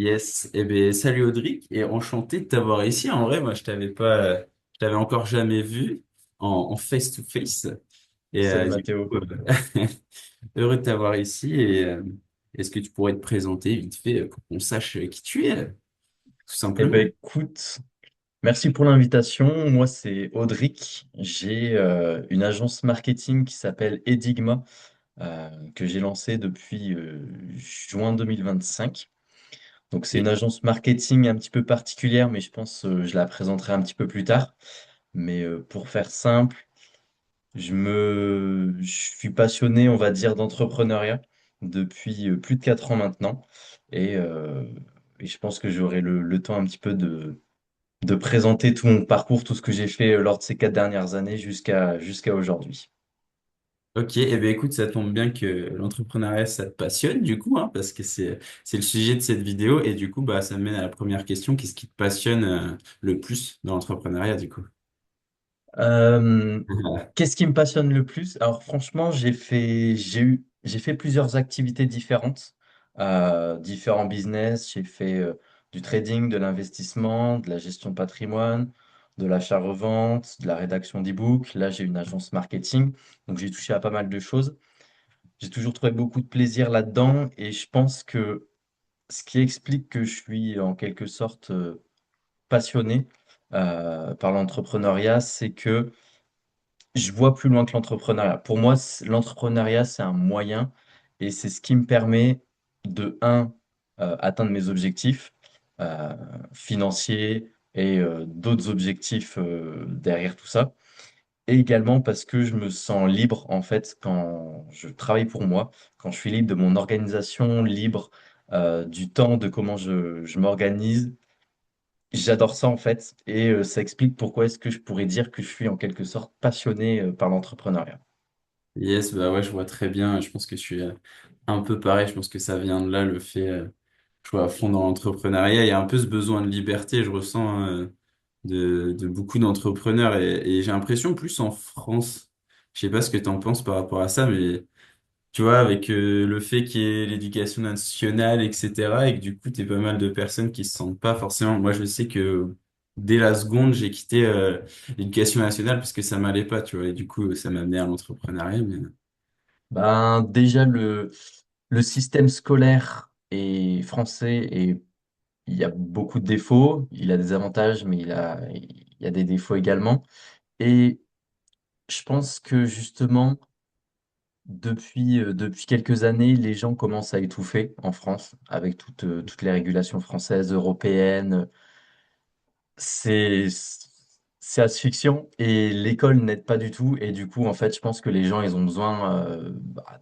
Yes, eh bien, salut Audric et enchanté de t'avoir ici. En vrai, moi, je t'avais encore jamais vu en face to face. Et Salut du Mathéo. coup, heureux de t'avoir ici. Et est-ce que tu pourrais te présenter vite fait pour qu'on sache qui tu es, tout Eh simplement? ben écoute, merci pour l'invitation. Moi c'est Audric. J'ai une agence marketing qui s'appelle Edigma que j'ai lancée depuis juin 2025. Donc c'est une Et- agence marketing un petit peu particulière, mais je pense je la présenterai un petit peu plus tard. Mais pour faire simple, je suis passionné, on va dire, d'entrepreneuriat depuis plus de 4 ans maintenant. Et, euh, et je pense que j'aurai le temps un petit peu de présenter tout mon parcours, tout ce que j'ai fait lors de ces 4 dernières années jusqu'à aujourd'hui. Ok, eh bien, écoute, ça tombe bien que l'entrepreneuriat, ça te passionne, du coup, hein, parce que c'est le sujet de cette vidéo. Et du coup, bah, ça me mène à la première question. Qu'est-ce qui te passionne le plus dans l'entrepreneuriat, du coup? Euh, Qu'est-ce qui me passionne le plus? Alors franchement, j'ai fait plusieurs activités différentes, différents business. J'ai fait du trading, de l'investissement, de la gestion de patrimoine, de l'achat-revente, de la rédaction d'e-book. Là, j'ai une agence marketing, donc j'ai touché à pas mal de choses. J'ai toujours trouvé beaucoup de plaisir là-dedans et je pense que ce qui explique que je suis en quelque sorte passionné par l'entrepreneuriat, c'est que je vois plus loin que l'entrepreneuriat. Pour moi, l'entrepreneuriat, c'est un moyen et c'est ce qui me permet de, un, atteindre mes objectifs euh, financiers et d'autres objectifs derrière tout ça. Et également parce que je me sens libre, en fait, quand je travaille pour moi, quand je suis libre de mon organisation, libre du temps, de comment je m'organise. J'adore ça, en fait, et ça explique pourquoi est-ce que je pourrais dire que je suis en quelque sorte passionné par l'entrepreneuriat. Yes, bah ouais, je vois très bien. Je pense que je suis un peu pareil. Je pense que ça vient de là, le fait, je vois à fond dans l'entrepreneuriat. Il y a un peu ce besoin de liberté, je ressens, de beaucoup d'entrepreneurs. Et j'ai l'impression, plus en France, je sais pas ce que tu en penses par rapport à ça, mais tu vois, avec le fait qu'il y ait l'éducation nationale, etc., et que du coup, t'es pas mal de personnes qui se sentent pas forcément. Moi, je sais que dès la seconde, j'ai quitté l'éducation nationale parce que ça m'allait pas, tu vois, et du coup, ça m'a amené à l'entrepreneuriat. Mais... Ben, déjà, le système scolaire est français et il y a beaucoup de défauts. Il a des avantages, mais il y a des défauts également. Et je pense que justement, depuis quelques années, les gens commencent à étouffer en France avec toutes les régulations françaises, européennes. C'est, c'est asphyxiant et l'école n'aide pas du tout. Et du coup, en fait, je pense que les gens, ils ont besoin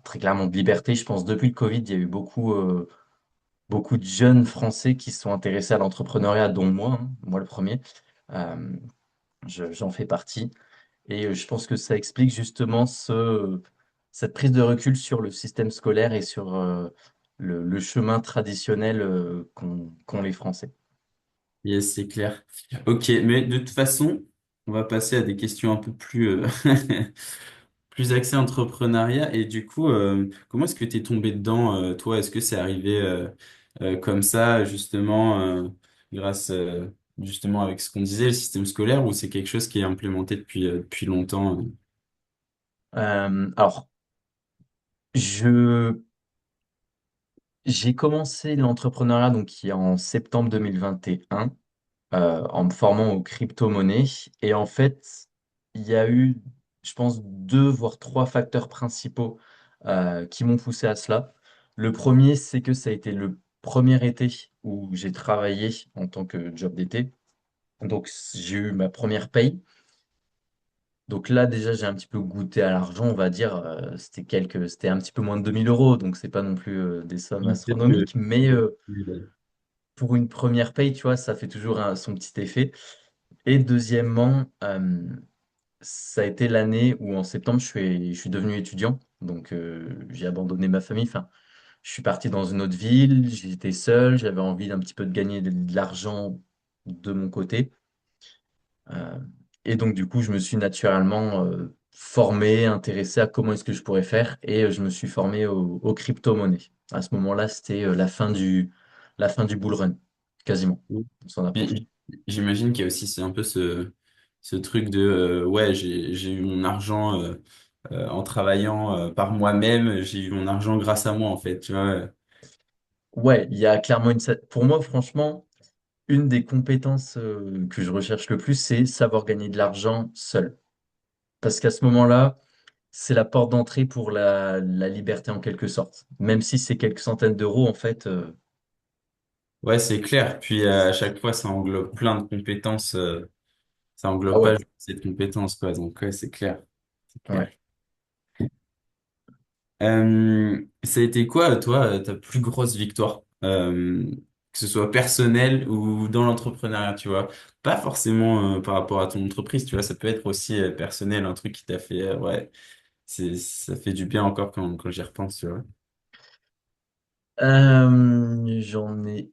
très clairement de liberté. Je pense depuis le Covid, il y a eu beaucoup de jeunes Français qui se sont intéressés à l'entrepreneuriat, dont moi, hein, moi le premier. Euh, j'en fais partie. Et je pense que ça explique justement cette prise de recul sur le système scolaire et sur le chemin traditionnel qu'ont les Français. Yes, c'est clair. Ok, mais de toute façon, on va passer à des questions un peu plus, plus axées entrepreneuriat. Et du coup, comment est-ce que tu es tombé dedans, toi? Est-ce que c'est arrivé comme ça, justement, grâce, justement, avec ce qu'on disait, le système scolaire, ou c'est quelque chose qui est implémenté depuis longtemps? Alors, je, j'ai commencé l'entrepreneuriat donc il y a en septembre 2021 en me formant aux crypto-monnaies. Et en fait, il y a eu, je pense, deux voire trois facteurs principaux qui m'ont poussé à cela. Le premier, c'est que ça a été le premier été où j'ai travaillé en tant que job d'été. Donc, j'ai eu ma première paye. Donc là, déjà, j'ai un petit peu goûté à l'argent, on va dire. C'était un petit peu moins de 2 000 euros, donc c'est pas non plus des sommes Peut-être que... astronomiques, mais pour une première paye, tu vois, ça fait toujours son petit effet. Et deuxièmement, ça a été l'année où en septembre, je suis devenu étudiant. Donc j'ai abandonné ma famille. Enfin, je suis parti dans une autre ville, j'étais seul, j'avais envie d'un petit peu de gagner de l'argent de mon côté. Euh, et donc du coup, je me suis naturellement formé, intéressé à comment est-ce que je pourrais faire. Et je me suis formé aux crypto-monnaies. À ce moment-là, c'était la fin du bull run, quasiment. Oui. On s'en approche. Puis, j'imagine qu'il y a aussi c'est un peu ce truc de ouais, j'ai eu mon argent en travaillant par moi-même, j'ai eu mon argent grâce à moi en fait, tu vois. Ouais, il y a clairement Pour moi, franchement, une des compétences que je recherche le plus, c'est savoir gagner de l'argent seul. Parce qu'à ce moment-là, c'est la porte d'entrée pour la liberté en quelque sorte. Même si c'est quelques centaines d'euros, en fait. Ouais, c'est clair. Puis à chaque fois, ça englobe plein de compétences. Ça Ah englobe ouais, pas juste cette compétence, quoi. Donc ouais, c'est clair. C'est clair. ouais. Ça a été quoi, toi, ta plus grosse victoire? Que ce soit personnelle ou dans l'entrepreneuriat, tu vois. Pas forcément par rapport à ton entreprise, tu vois. Ça peut être aussi personnel, un truc qui t'a fait, ouais, ça fait du bien encore quand j'y repense, tu vois. J'en ai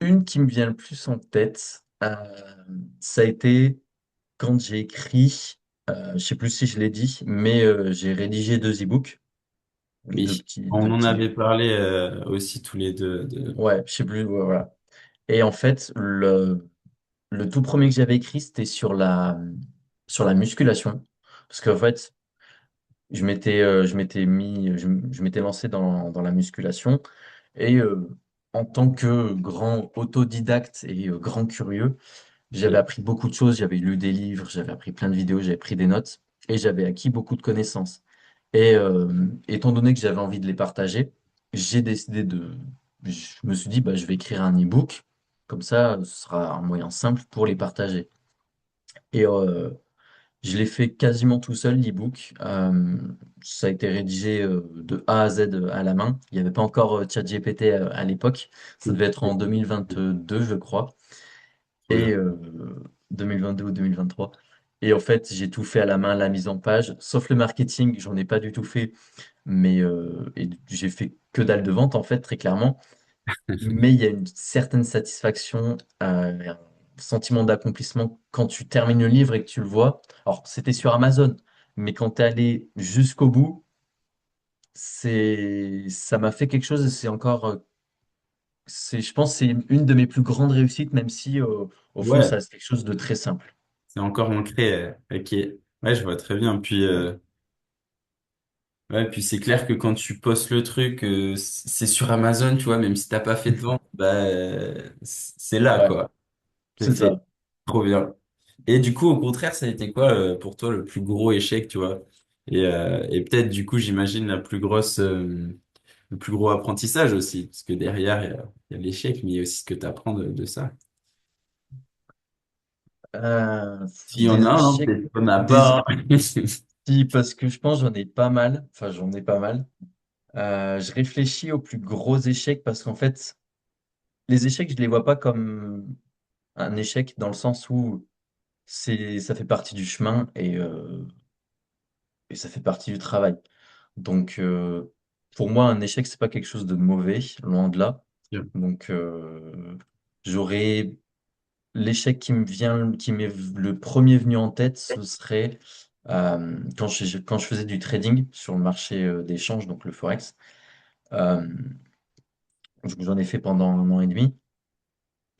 une qui me vient le plus en tête. Ça a été quand j'ai écrit, je sais plus si je l'ai dit, mais j'ai rédigé deux e-books, Oui. On deux en petits, avait parlé aussi tous les deux. ouais, je sais plus, ouais, voilà. Et en fait, le tout premier que j'avais écrit, c'était sur la musculation, parce qu'en fait, je m'étais mis, je m'étais lancé dans la musculation, et en tant que grand autodidacte et grand curieux, j'avais Ok. appris beaucoup de choses, j'avais lu des livres, j'avais appris plein de vidéos, j'avais pris des notes et j'avais acquis beaucoup de connaissances. Et étant donné que j'avais envie de les partager, j'ai décidé de... Je me suis dit, bah, je vais écrire un e-book, comme ça, ce sera un moyen simple pour les partager. Et je l'ai fait quasiment tout seul, l'e-book. Ça a été rédigé de A à Z à la main. Il n'y avait pas encore ChatGPT à l'époque. Ça devait être en 2022, je crois Trop et bien. 2022 ou 2023. Et en fait, j'ai tout fait à la main, la mise en page, sauf le marketing, j'en ai pas du tout fait, mais et j'ai fait que dalle de vente en fait, très clairement. Mais il y a une certaine satisfaction, un sentiment d'accomplissement quand tu termines le livre et que tu le vois. Alors, c'était sur Amazon, mais quand tu es allé jusqu'au bout, ça m'a fait quelque chose et c'est encore, je pense, que c'est une de mes plus grandes réussites, même si au fond, ça Ouais, reste quelque chose de très simple. c'est encore ancré. Ok. Ouais, je vois très bien. Puis, ouais, puis c'est clair que quand tu postes le truc, c'est sur Amazon, tu vois, même si t'as pas fait de vente, bah, c'est là, Ouais, quoi. C'est c'est fait. ça. Trop bien. Et du coup, au contraire, ça a été quoi pour toi le plus gros échec, tu vois? Et peut-être, du coup, j'imagine le plus gros apprentissage aussi, parce que derrière, il y a l'échec, mais il y a aussi ce que tu apprends de ça. S'il y en a Des un, hein, échecs, peut-être qu'on n'a des pas. si, parce que je pense j'en ai pas mal. Enfin, j'en ai pas mal. Je réfléchis aux plus gros échecs parce qu'en fait, les échecs, je les vois pas comme un échec dans le sens où ça fait partie du chemin et ça fait partie du travail. Donc, pour moi, un échec, c'est pas quelque chose de mauvais, loin de là. Donc, j'aurais l'échec qui m'est le premier venu en tête, ce serait quand je faisais du trading sur le marché des changes, donc le Forex. Euh, J'en ai fait pendant un an et demi.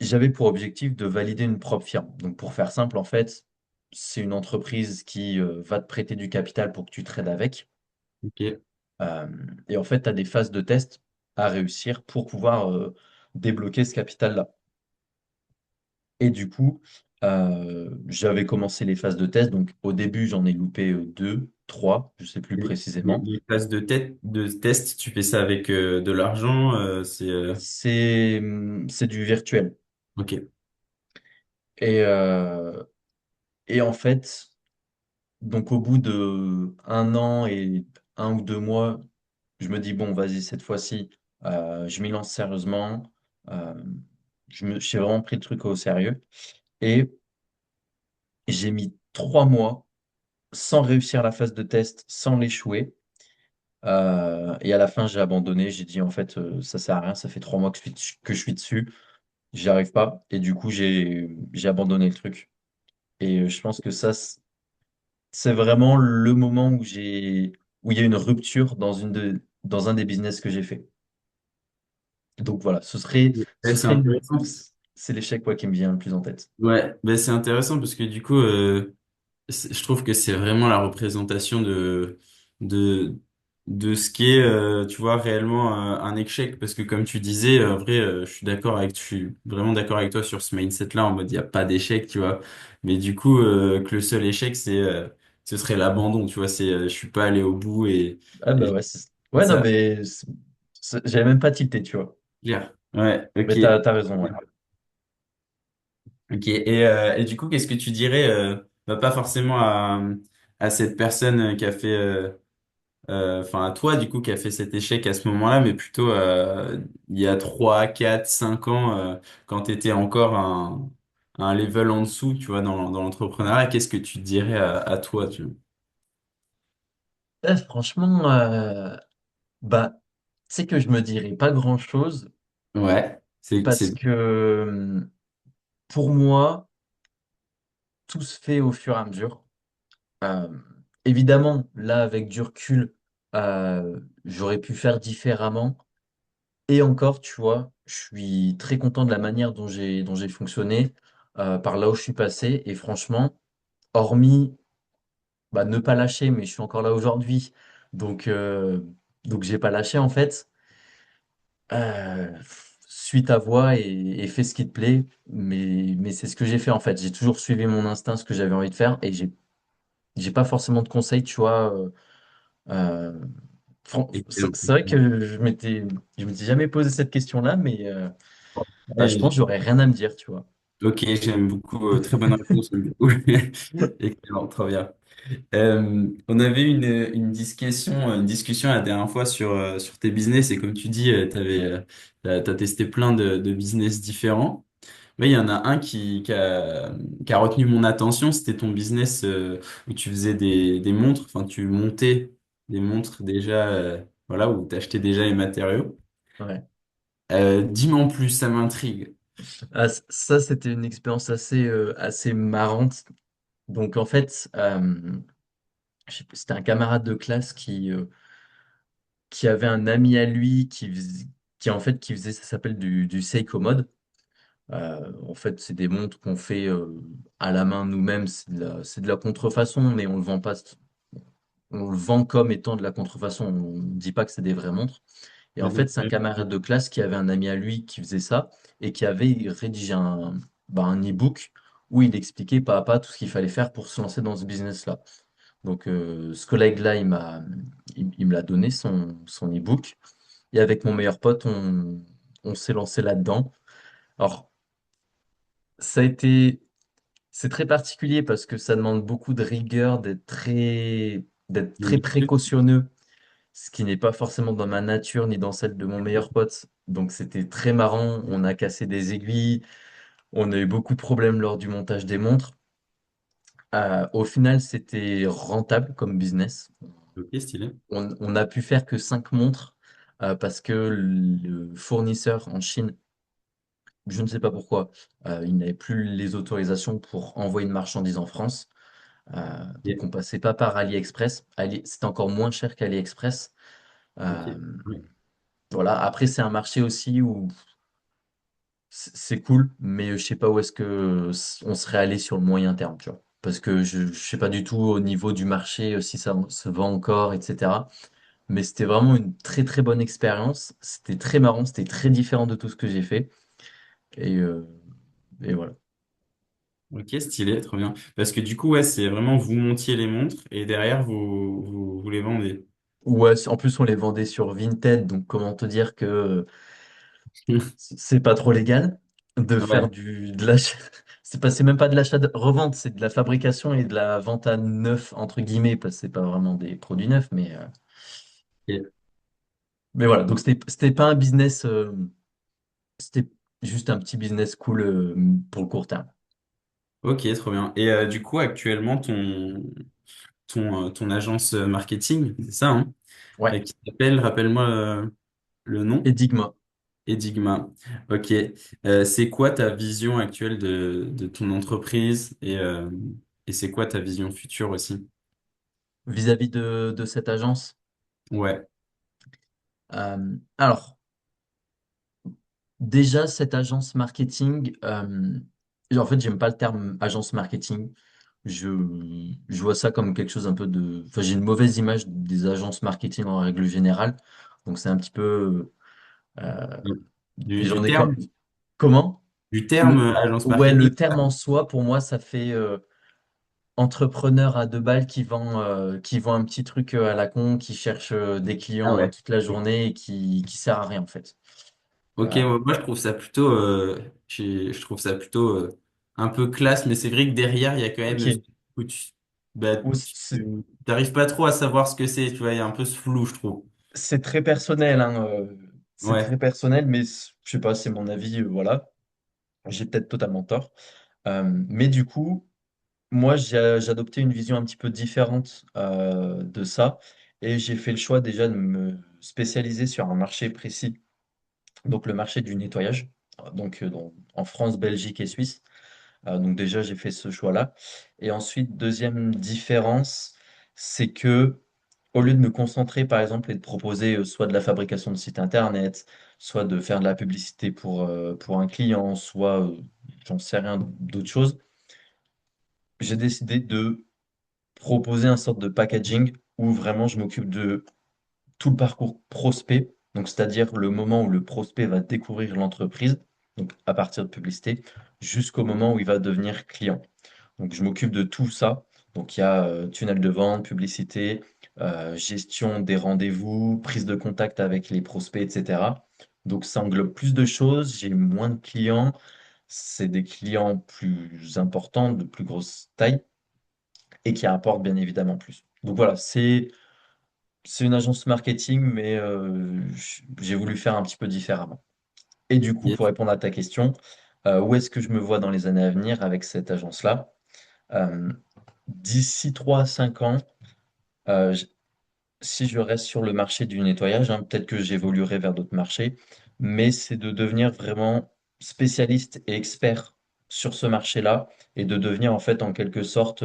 J'avais pour objectif de valider une propre firme. Donc, pour faire simple, en fait, c'est une entreprise qui va te prêter du capital pour que tu trades avec. Ok. Euh, et en fait, tu as des phases de test à réussir pour pouvoir débloquer ce capital-là. Et du coup, j'avais commencé les phases de test. Donc, au début, j'en ai loupé deux, trois, je sais plus précisément. Les phases de test, tu fais ça avec de l'argent, C'est du virtuel. ok. Et, et en fait, donc au bout de un an et un ou deux mois, je me dis, bon, vas-y, cette fois-ci, je m'y lance sérieusement. Euh, j'ai vraiment pris le truc au sérieux. Et j'ai mis 3 mois sans réussir la phase de test, sans l'échouer. Et à la fin, j'ai abandonné. J'ai dit, en fait, ça sert à rien. Ça fait 3 mois que je suis dessus. J'y arrive pas. Et du coup, j'ai abandonné le truc. Et je pense que ça, c'est vraiment le moment où il y a une rupture dans un des business que j'ai fait. Donc voilà, ce Ouais, c'est serait intéressant. c'est l'échec ouais, qui me vient le plus en tête. Ouais, ben c'est intéressant parce que du coup, je trouve que c'est vraiment la représentation de, de ce qu'est, tu vois, réellement un échec. Parce que comme tu disais, en vrai, je suis vraiment d'accord avec toi sur ce mindset-là, en mode, il n'y a pas d'échec, tu vois. Mais du coup, que le seul échec, ce serait l'abandon, tu vois, je suis pas allé au bout Ah bah et ouais, c'est ouais non ça. mais j'avais même pas tilté, tu vois. Clair. Ouais, Mais ok. t'as raison, ouais. Ok, et du coup, qu'est-ce que tu dirais, bah, pas forcément à cette personne qui a fait, enfin à toi du coup qui a fait cet échec à ce moment-là, mais plutôt il y a 3 4 5 ans, quand tu étais encore un level en dessous, tu vois, dans l'entrepreneuriat, qu'est-ce que tu dirais à toi, tu vois? Franchement, bah, c'est que je me dirais pas grand-chose Ouais, parce c'est, que pour moi, tout se fait au fur et à mesure. Euh, Évidemment, là, avec du recul, j'aurais pu faire différemment. Et encore, tu vois, je suis très content de la manière dont j'ai fonctionné, par là où je suis passé. Et franchement, hormis bah, ne pas lâcher, mais je suis encore là aujourd'hui. Donc, euh, donc j'ai pas lâché en fait. Suis ta voie et fais ce qui te plaît. Mais c'est ce que j'ai fait en fait. J'ai toujours suivi mon instinct, ce que j'avais envie de faire. Et j'ai pas forcément de conseils, tu vois. Euh, c'est vrai que je m'étais jamais posé cette question-là, mais bah, je pense que j'aurais rien à me dire, tu vois. ok, j'aime beaucoup, très bonne réponse, j'aime beaucoup. Excellent, trop bien. On avait une discussion la dernière fois sur tes business et comme tu dis, t'as testé plein de business différents. Mais il y en a un qui a retenu mon attention, c'était ton business où tu faisais des montres, enfin tu montais des montres déjà, voilà, où tu achetais déjà les matériaux. Ouais. Dis-moi en plus, ça m'intrigue. Ah, ça, c'était une expérience assez marrante. Donc, en fait, je sais plus, c'était un camarade de classe qui avait un ami à lui en fait, qui faisait, ça s'appelle du Seiko Mode. En fait, c'est des montres qu'on fait à la main nous-mêmes. C'est de la contrefaçon, mais on le vend pas. On le vend comme étant de la contrefaçon. On ne dit pas que c'est des vraies montres. Et en fait, c'est un camarade de classe qui avait un ami à lui qui faisait ça et qui avait rédigé un e-book où il expliquait pas à pas tout ce qu'il fallait faire pour se lancer dans ce business-là. Donc, ce collègue-là, il me l'a donné, son e-book. Et avec mon meilleur pote, on s'est lancé là-dedans. Alors, ça a été, c'est très particulier parce que ça demande beaucoup de rigueur, d'être très précautionneux, ce qui n'est pas forcément dans ma nature ni dans celle de mon meilleur pote. Donc c'était très marrant, on a cassé des aiguilles, on a eu beaucoup de problèmes lors du montage des montres. Au final, c'était rentable comme business. Ok, stylé. On a pu faire que 5 montres parce que le fournisseur en Chine, je ne sais pas pourquoi, il n'avait plus les autorisations pour envoyer une marchandise en France. Donc Ok, on passait pas par AliExpress. C'était encore moins cher qu'AliExpress. ok. Euh, Ouais. voilà. Après, c'est un marché aussi où c'est cool, mais je sais pas où est-ce que on serait allé sur le moyen terme, tu vois. Parce que je sais pas du tout au niveau du marché si ça se vend encore, etc. Mais c'était vraiment une très très bonne expérience. C'était très marrant, c'était très différent de tout ce que j'ai fait. Et, euh, et voilà. Ok, stylé, trop bien. Parce que du coup, ouais, c'est vraiment vous montiez les montres et derrière vous les vendez. Ouais, en plus on les vendait sur Vinted, donc comment te dire que c'est pas trop légal de faire Ouais. de l'achat. C'est même pas de l'achat de revente, c'est de la fabrication et de la vente à neuf, entre guillemets, parce que c'est pas vraiment des produits neufs, Ok, mais voilà. Donc c'était pas un business, c'était juste un petit business cool pour le court terme. ok, trop bien. Et du coup, actuellement, ton agence marketing, c'est ça, hein, Ouais. qui s'appelle, rappelle-moi le nom, Edigma. Edigma. Ok. C'est quoi ta vision actuelle de ton entreprise et c'est quoi ta vision future aussi? Vis-à-vis de cette agence. Ouais. Alors, déjà, cette agence marketing, en fait, j'aime pas le terme agence marketing. Je vois ça comme quelque chose un peu de... Enfin, j'ai une mauvaise image des agences marketing en règle générale. Donc, c'est un petit peu... Du j'en ai quand... terme, Comment? du terme Le... agence Ouais, marketing. le terme en soi, pour moi, ça fait entrepreneur à deux balles qui vend un petit truc à la con, qui cherche des Ah clients ouais. toute la journée et qui sert à rien, en fait. Ok, Euh, moi je trouve ça plutôt, je trouve ça plutôt un peu classe, mais c'est vrai que derrière il y a quand même ce ok. truc où tu, bah, Ou tu t'arrives pas trop à savoir ce que c'est, tu vois, il y a un peu ce flou, je trouve. c'est très personnel, hein, c'est très Ouais. personnel, mais je sais pas, c'est mon avis, voilà. J'ai peut-être totalement tort. Mais du coup, moi, j'ai adopté une vision un petit peu différente de ça, et j'ai fait le choix déjà de me spécialiser sur un marché précis, donc le marché du nettoyage, en France, Belgique et Suisse. Donc déjà, j'ai fait ce choix-là. Et ensuite, deuxième différence, c'est que au lieu de me concentrer, par exemple, et de proposer soit de la fabrication de sites internet, soit de faire de la publicité pour un client, soit, j'en sais rien, d'autres choses, j'ai décidé de proposer un sorte de packaging où vraiment je m'occupe de tout le parcours prospect, donc c'est-à-dire le moment où le prospect va découvrir l'entreprise, donc à partir de publicité, jusqu'au moment où il va devenir client. Donc je m'occupe de tout ça. Donc il y a tunnel de vente, publicité, gestion des rendez-vous, prise de contact avec les prospects, etc. Donc ça englobe plus de choses, j'ai moins de clients, c'est des clients plus importants, de plus grosse taille et qui rapportent bien évidemment plus. Donc voilà, c'est une agence marketing, mais j'ai voulu faire un petit peu différemment. Et du coup, pour Yes. répondre à ta question, où est-ce que je me vois dans les années à venir avec cette agence-là? Euh, D'ici 3 à 5 ans, j si je reste sur le marché du nettoyage, hein, peut-être que j'évoluerai vers d'autres marchés, mais c'est de devenir vraiment spécialiste et expert sur ce marché-là et de devenir en fait en quelque sorte,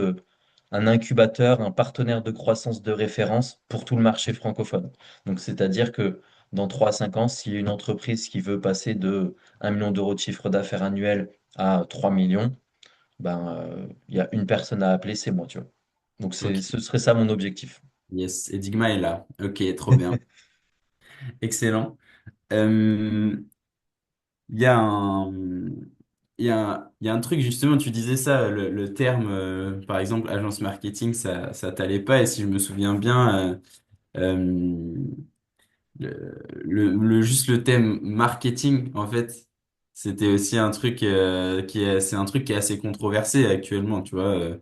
un incubateur, un partenaire de croissance de référence pour tout le marché francophone. Donc c'est-à-dire que dans 3 à 5 ans, s'il y a une entreprise qui veut passer de 1 million d'euros de chiffre d'affaires annuel à 3 millions, ben, il y a une personne à appeler, c'est moi, tu vois. Donc Ok. ce serait ça mon objectif. Yes. Enigma est là. Ok, trop bien. Excellent. Euh, Il y a un, il y a un truc, justement, tu disais ça, le terme, par exemple, agence marketing, ça t'allait pas. Et si je me souviens bien, juste le thème marketing, en fait, c'était aussi un truc c'est un truc qui est assez controversé actuellement, tu vois.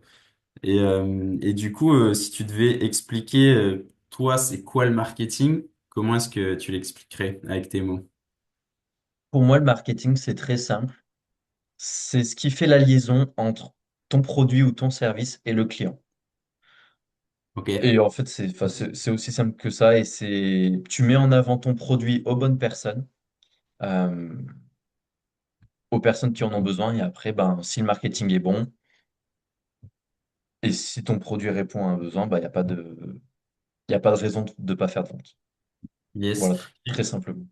Et du coup, si tu devais expliquer, toi, c'est quoi le marketing, comment est-ce que tu l'expliquerais avec tes mots? Pour moi, le marketing, c'est très simple. C'est ce qui fait la liaison entre ton produit ou ton service et le client. Ok. Et en fait, enfin, c'est aussi simple que ça. Et c'est, tu mets en avant ton produit aux bonnes personnes, euh, aux personnes qui en ont besoin. Et après, ben, si le marketing est bon et si ton produit répond à un besoin, ben, il y a pas de raison de ne pas faire de vente. Yes. Voilà, très simplement.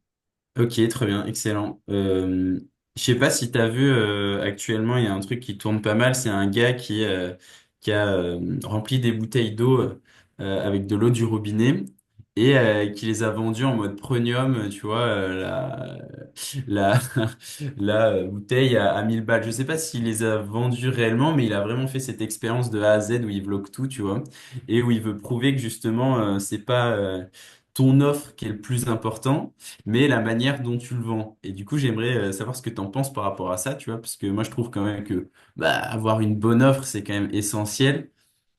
Ok, très bien, excellent. Je sais pas si tu as vu actuellement, il y a un truc qui tourne pas mal, c'est un gars qui a rempli des bouteilles d'eau avec de l'eau du robinet et qui les a vendues en mode premium, tu vois, la, la bouteille à 1000 balles. Je sais pas s'il les a vendues réellement, mais il a vraiment fait cette expérience de A à Z où il vlog tout, tu vois, et où il veut prouver que justement, c'est pas ton offre qui est le plus important mais la manière dont tu le vends. Et du coup, j'aimerais savoir ce que tu en penses par rapport à ça, tu vois, parce que moi, je trouve quand même que bah, avoir une bonne offre, c'est quand même essentiel.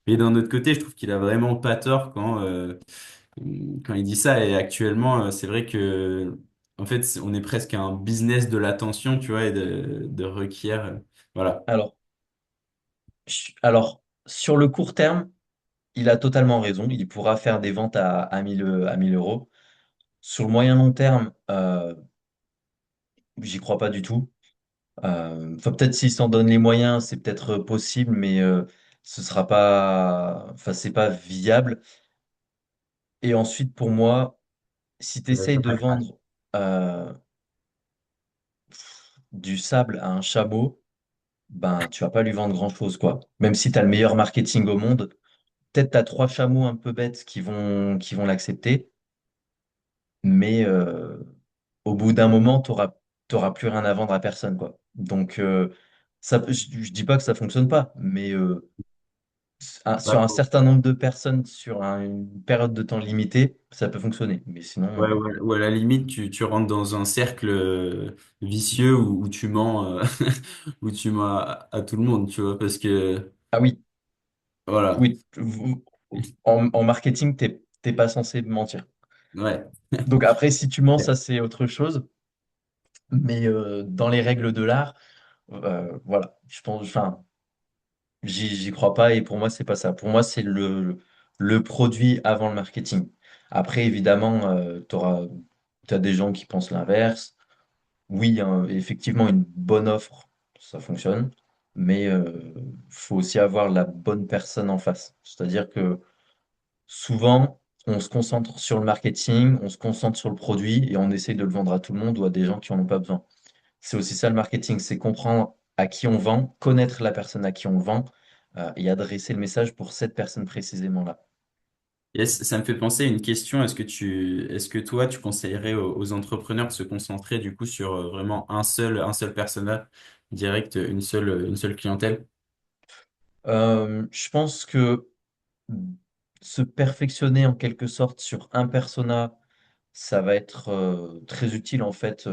Mais d'un autre côté, je trouve qu'il a vraiment pas tort quand il dit ça. Et actuellement, c'est vrai que, en fait, on est presque à un business de l'attention, tu vois, et de requiert, voilà. Alors, alors, sur le court terme, il a totalement raison. Il pourra faire des ventes à 1000 euros. Sur le moyen long terme, j'y crois pas du tout. Enfin, peut-être s'il s'en donne les moyens, c'est peut-être possible, mais ce sera pas, enfin, c'est pas viable. Et ensuite, pour moi, si tu Ouais, essayes ça de va craquer. vendre, euh, du sable à un chameau, ben, tu vas pas lui vendre grand-chose, quoi. Même si tu as le meilleur marketing au monde, peut-être tu as trois chameaux un peu bêtes qui vont l'accepter, mais au bout d'un moment, t'auras plus rien à vendre à personne, quoi. Donc, je dis pas que ça fonctionne pas, mais Ouais, sur un certain nombre de personnes, sur une période de temps limitée, ça peut fonctionner. Mais ouais, sinon, ouais, ou à la limite, tu rentres dans un cercle vicieux où tu mens, où tu mens à tout le monde, tu vois, parce que, ah oui, voilà, oui, en marketing, t'es pas censé mentir. ouais. Donc après, si tu mens, ça c'est autre chose. Mais dans les règles de l'art, voilà, je pense, enfin, j'y crois pas et pour moi, c'est pas ça. Pour moi, c'est le produit avant le marketing. Après, évidemment, t'as des gens qui pensent l'inverse. Oui, hein, effectivement, une bonne offre, ça fonctionne, mais faut aussi avoir la bonne personne en face. C'est-à-dire que souvent, on se concentre sur le marketing, on se concentre sur le produit et on essaye de le vendre à tout le monde ou à des gens qui en ont pas besoin. C'est aussi ça le marketing, c'est comprendre à qui on vend, connaître la personne à qui on vend et adresser le message pour cette personne précisément là. Yes, ça me fait penser à une question. Est-ce que toi, tu conseillerais aux entrepreneurs de se concentrer du coup sur vraiment un seul persona direct, une seule clientèle? Je pense que se perfectionner en quelque sorte sur un persona, ça va être très utile en fait.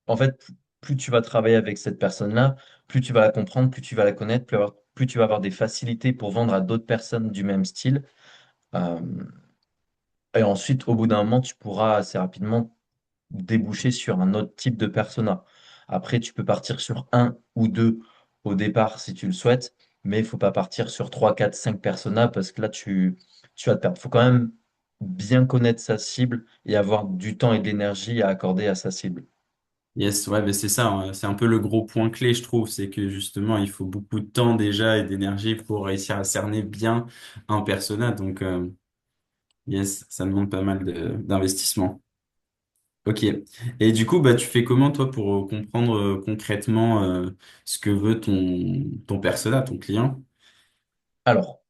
En fait, plus tu vas travailler avec cette personne-là, plus tu vas la comprendre, plus tu vas la connaître, plus tu vas avoir des facilités pour vendre à d'autres personnes du même style. Euh, et ensuite, au bout d'un moment, tu pourras assez rapidement déboucher sur un autre type de persona. Après, tu peux partir sur un ou deux au départ si tu le souhaites, mais il faut pas partir sur 3, 4, 5 personas parce que là, tu vas te perdre. Il faut quand même bien connaître sa cible et avoir du temps et de l'énergie à accorder à sa cible. Yes, ouais, mais c'est ça, hein. C'est un peu le gros point clé, je trouve, c'est que justement, il faut beaucoup de temps déjà et d'énergie pour réussir à cerner bien un persona. Donc, yes, ça demande pas mal d'investissement. Ok. Et du coup, bah, tu fais comment, toi, pour comprendre concrètement ce que veut ton persona, ton client? Alors,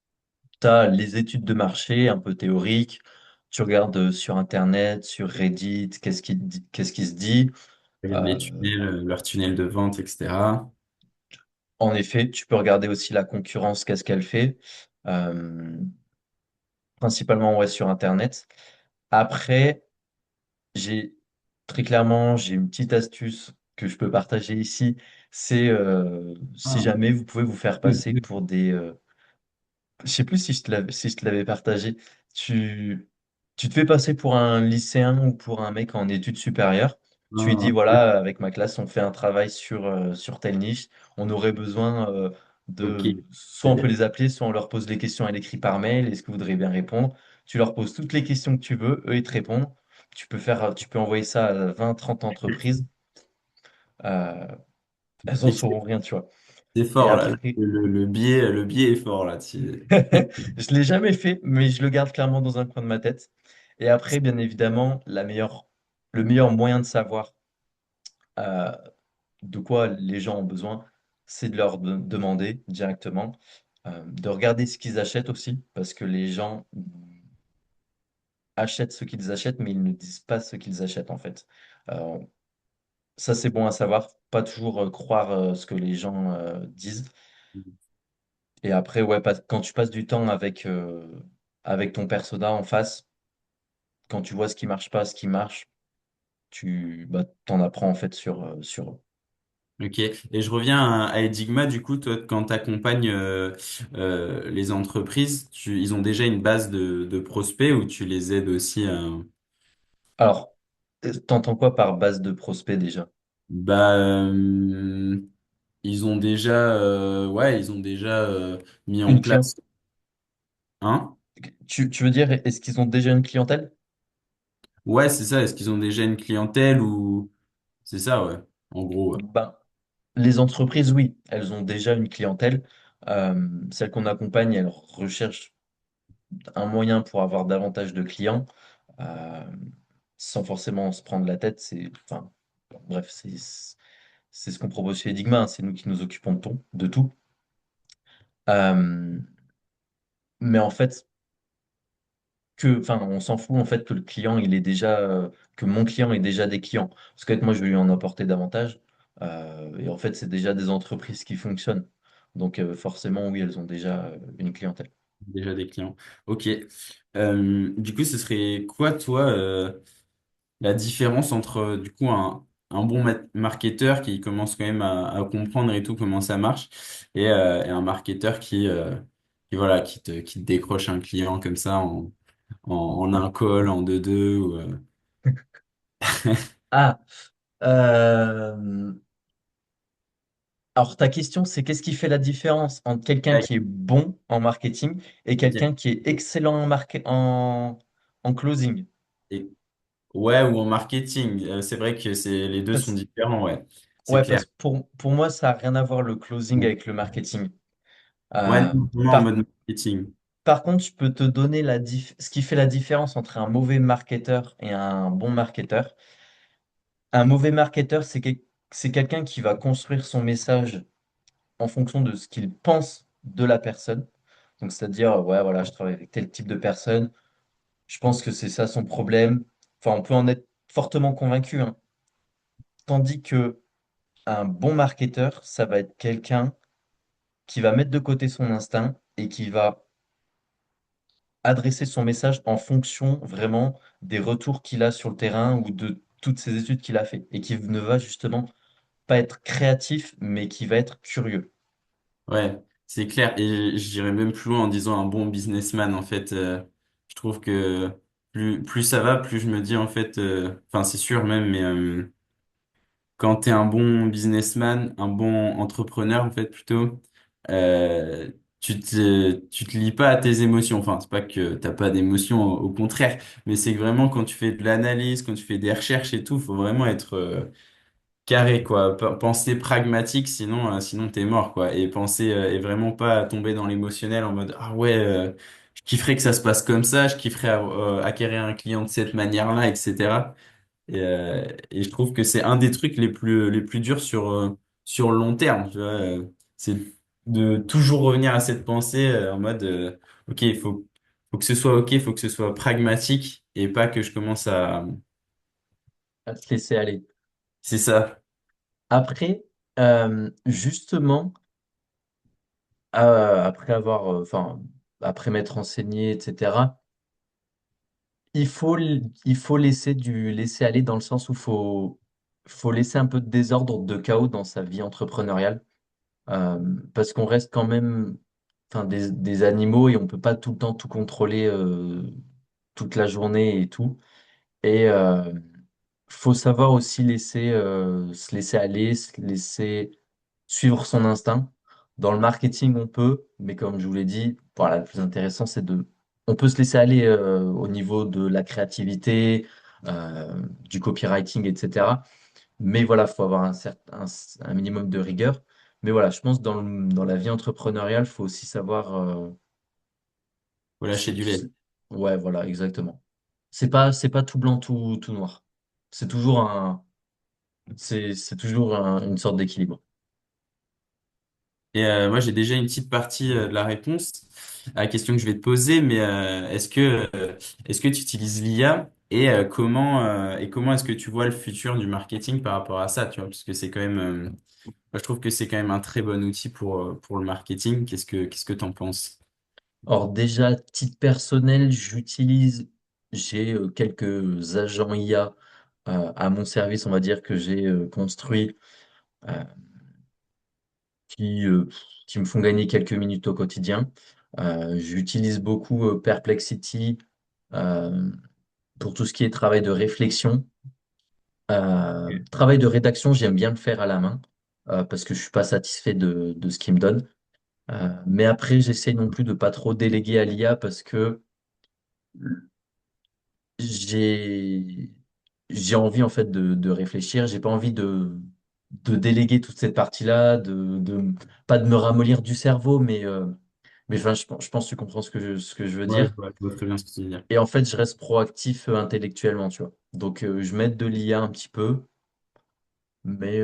tu as les études de marché un peu théoriques. Tu regardes sur Internet, sur Reddit, qu'est-ce qui se dit. Regarde les Euh, tunnels, leur tunnel de vente, etc. En effet, tu peux regarder aussi la concurrence, qu'est-ce qu'elle fait. Euh, Principalement ouais, sur Internet. Après, j'ai très clairement, j'ai une petite astuce que je peux partager ici. C'est si Ah, jamais vous pouvez vous faire passer pour des, je sais plus si je te l'avais partagé. Tu, tu te fais passer pour un lycéen ou pour un mec en études supérieures. Tu lui dis, ah, voilà, avec ma classe, on fait un travail sur telle niche. On aurait besoin ok. de... Soit on peut les appeler, soit on leur pose les questions à l'écrit par mail. Est-ce que vous voudriez bien répondre? Tu leur poses toutes les questions que tu veux. Eux, ils te répondent. Tu peux envoyer ça à 20, 30 entreprises. Euh, elles en Et sauront rien, tu vois. c'est Et fort, là. après, Le biais est fort, là. je l'ai jamais fait, mais je le garde clairement dans un coin de ma tête. Et après, bien évidemment, le meilleur moyen de savoir euh, de quoi les gens ont besoin, c'est de leur demander directement, de regarder ce qu'ils achètent aussi, parce que les gens achètent ce qu'ils achètent, mais ils ne disent pas ce qu'ils achètent en fait. Euh, Ça, c'est bon à savoir, pas toujours croire ce que les gens disent. Et après, ouais, quand tu passes du temps avec ton persona en face, quand tu vois ce qui marche pas, ce qui marche, t'en apprends en fait sur eux. Ok. Et je reviens à Edigma, du coup, toi, quand tu accompagnes les entreprises, ils ont déjà une base de prospects ou tu les aides aussi à... Alors, t'entends quoi par base de prospect déjà? Bah, ils ont déjà, ouais, ils ont déjà mis en Une client. place, hein? Tu veux dire, est-ce qu'ils ont déjà une clientèle? Ouais, c'est ça. Est-ce qu'ils ont déjà une clientèle ou... C'est ça, ouais. En gros, ouais. Ben, les entreprises, oui, elles ont déjà une clientèle. Celles qu'on accompagne, elles recherchent un moyen pour avoir davantage de clients, euh, sans forcément se prendre la tête. Enfin, Bref, c'est ce qu'on propose chez Enigma, hein, c'est nous qui nous occupons de tout. Euh, mais en fait, enfin, on s'en fout en fait que le client, il est déjà, que mon client ait déjà des clients. Parce que moi, je vais lui en apporter davantage. Et en fait, c'est déjà des entreprises qui fonctionnent. Donc, forcément, oui, elles ont déjà une clientèle. Déjà des clients. Ok. Du coup, ce serait quoi, toi, la différence entre, du coup, un bon marketeur qui commence quand même à comprendre et tout comment ça marche et un marketeur voilà, qui te décroche un client comme ça en un call, en deux-deux. Ah, euh, alors ta question, c'est qu'est-ce qui fait la différence entre quelqu'un Ouais, qui est bon en marketing et ok. quelqu'un qui est excellent en closing? Et- ouais, ou en marketing. C'est vrai que les deux sont Parce, différents, ouais. C'est ouais, clair. parce que pour moi, ça n'a rien à voir le closing avec le marketing. Ouais, Euh, non, vraiment en par, mode marketing. par contre, je peux te donner ce qui fait la différence entre un mauvais marketeur et un bon marketeur. Un mauvais marketeur, c'est quelqu'un qui va construire son message en fonction de ce qu'il pense de la personne. Donc, c'est-à-dire, ouais, voilà, je travaille avec tel type de personne. Je pense que c'est ça son problème. Enfin, on peut en être fortement convaincu, hein. Tandis que un bon marketeur, ça va être quelqu'un qui va mettre de côté son instinct et qui va adresser son message en fonction vraiment des retours qu'il a sur le terrain ou de toutes ces études qu'il a fait et qui ne va justement pas être créatif, mais qui va être curieux. Ouais, c'est clair. Et je dirais même plus loin en disant un bon businessman, en fait. Je trouve que plus ça va, plus je me dis, en fait, enfin, c'est sûr même, mais quand tu es un bon businessman, un bon entrepreneur, en fait, plutôt, euh, tu te lies pas à tes émotions. Enfin, c'est pas que t'as pas d'émotions, au contraire, mais c'est que vraiment quand tu fais de l'analyse, quand tu fais des recherches et tout, faut vraiment être carré, quoi. Penser pragmatique, sinon t'es mort, quoi. Et penser, et vraiment pas tomber dans l'émotionnel en mode, ah ouais, je kifferais que ça se passe comme ça, je kifferais acquérir un client de cette manière-là, etc. Et je trouve que c'est un des trucs les plus durs sur le long terme, tu vois. C'est de toujours revenir à cette pensée en mode, ok, faut que ce soit ok, il faut que ce soit pragmatique et pas que je commence à... À se laisser aller. C'est ça. Après, justement, enfin, après m'être enseigné, etc., il faut laisser du laisser aller dans le sens où faut laisser un peu de désordre, de chaos dans sa vie entrepreneuriale. Euh, Parce qu'on reste quand même enfin, des animaux et on peut pas tout le temps tout contrôler toute la journée et tout. Et faut savoir aussi se laisser aller, se laisser suivre son instinct. Dans le marketing, on peut, mais comme je vous l'ai dit, voilà, le plus intéressant, on peut se laisser aller au niveau de la créativité, du copywriting, etc. Mais voilà, faut avoir un minimum de rigueur. Mais voilà, je pense que dans la vie entrepreneuriale, faut aussi savoir. Faut lâcher du lait. Ouais, voilà, exactement. C'est pas tout blanc, tout noir. C'est toujours c'est toujours une sorte d'équilibre. Et moi, j'ai déjà une petite partie de la réponse à la question que je vais te poser, mais est-ce que tu utilises l'IA et comment est-ce que tu vois le futur du marketing par rapport à ça, tu vois, parce que c'est quand même, moi, je trouve que c'est quand même un très bon outil pour le marketing. Qu'est-ce que t'en penses? Or, déjà, titre personnel, j'ai quelques agents IA à mon service, on va dire, que j'ai construits euh, qui, euh, qui me font gagner quelques minutes au quotidien. J'utilise beaucoup Perplexity euh, pour tout ce qui est travail de réflexion. Travail de rédaction, j'aime bien le faire à la main parce que je suis pas satisfait de ce qu'il me donne. Mais après, j'essaye non plus de pas trop déléguer à l'IA parce que j'ai j'ai envie en fait de réfléchir. J'ai pas envie de déléguer toute cette partie-là, pas de me ramollir du cerveau, mais enfin, je pense que tu comprends ce que je veux Ouais, dire. je vois très bien ce que tu veux dire. Et en fait, je reste proactif intellectuellement, tu vois. Donc, je m'aide de l'IA un petit peu. mais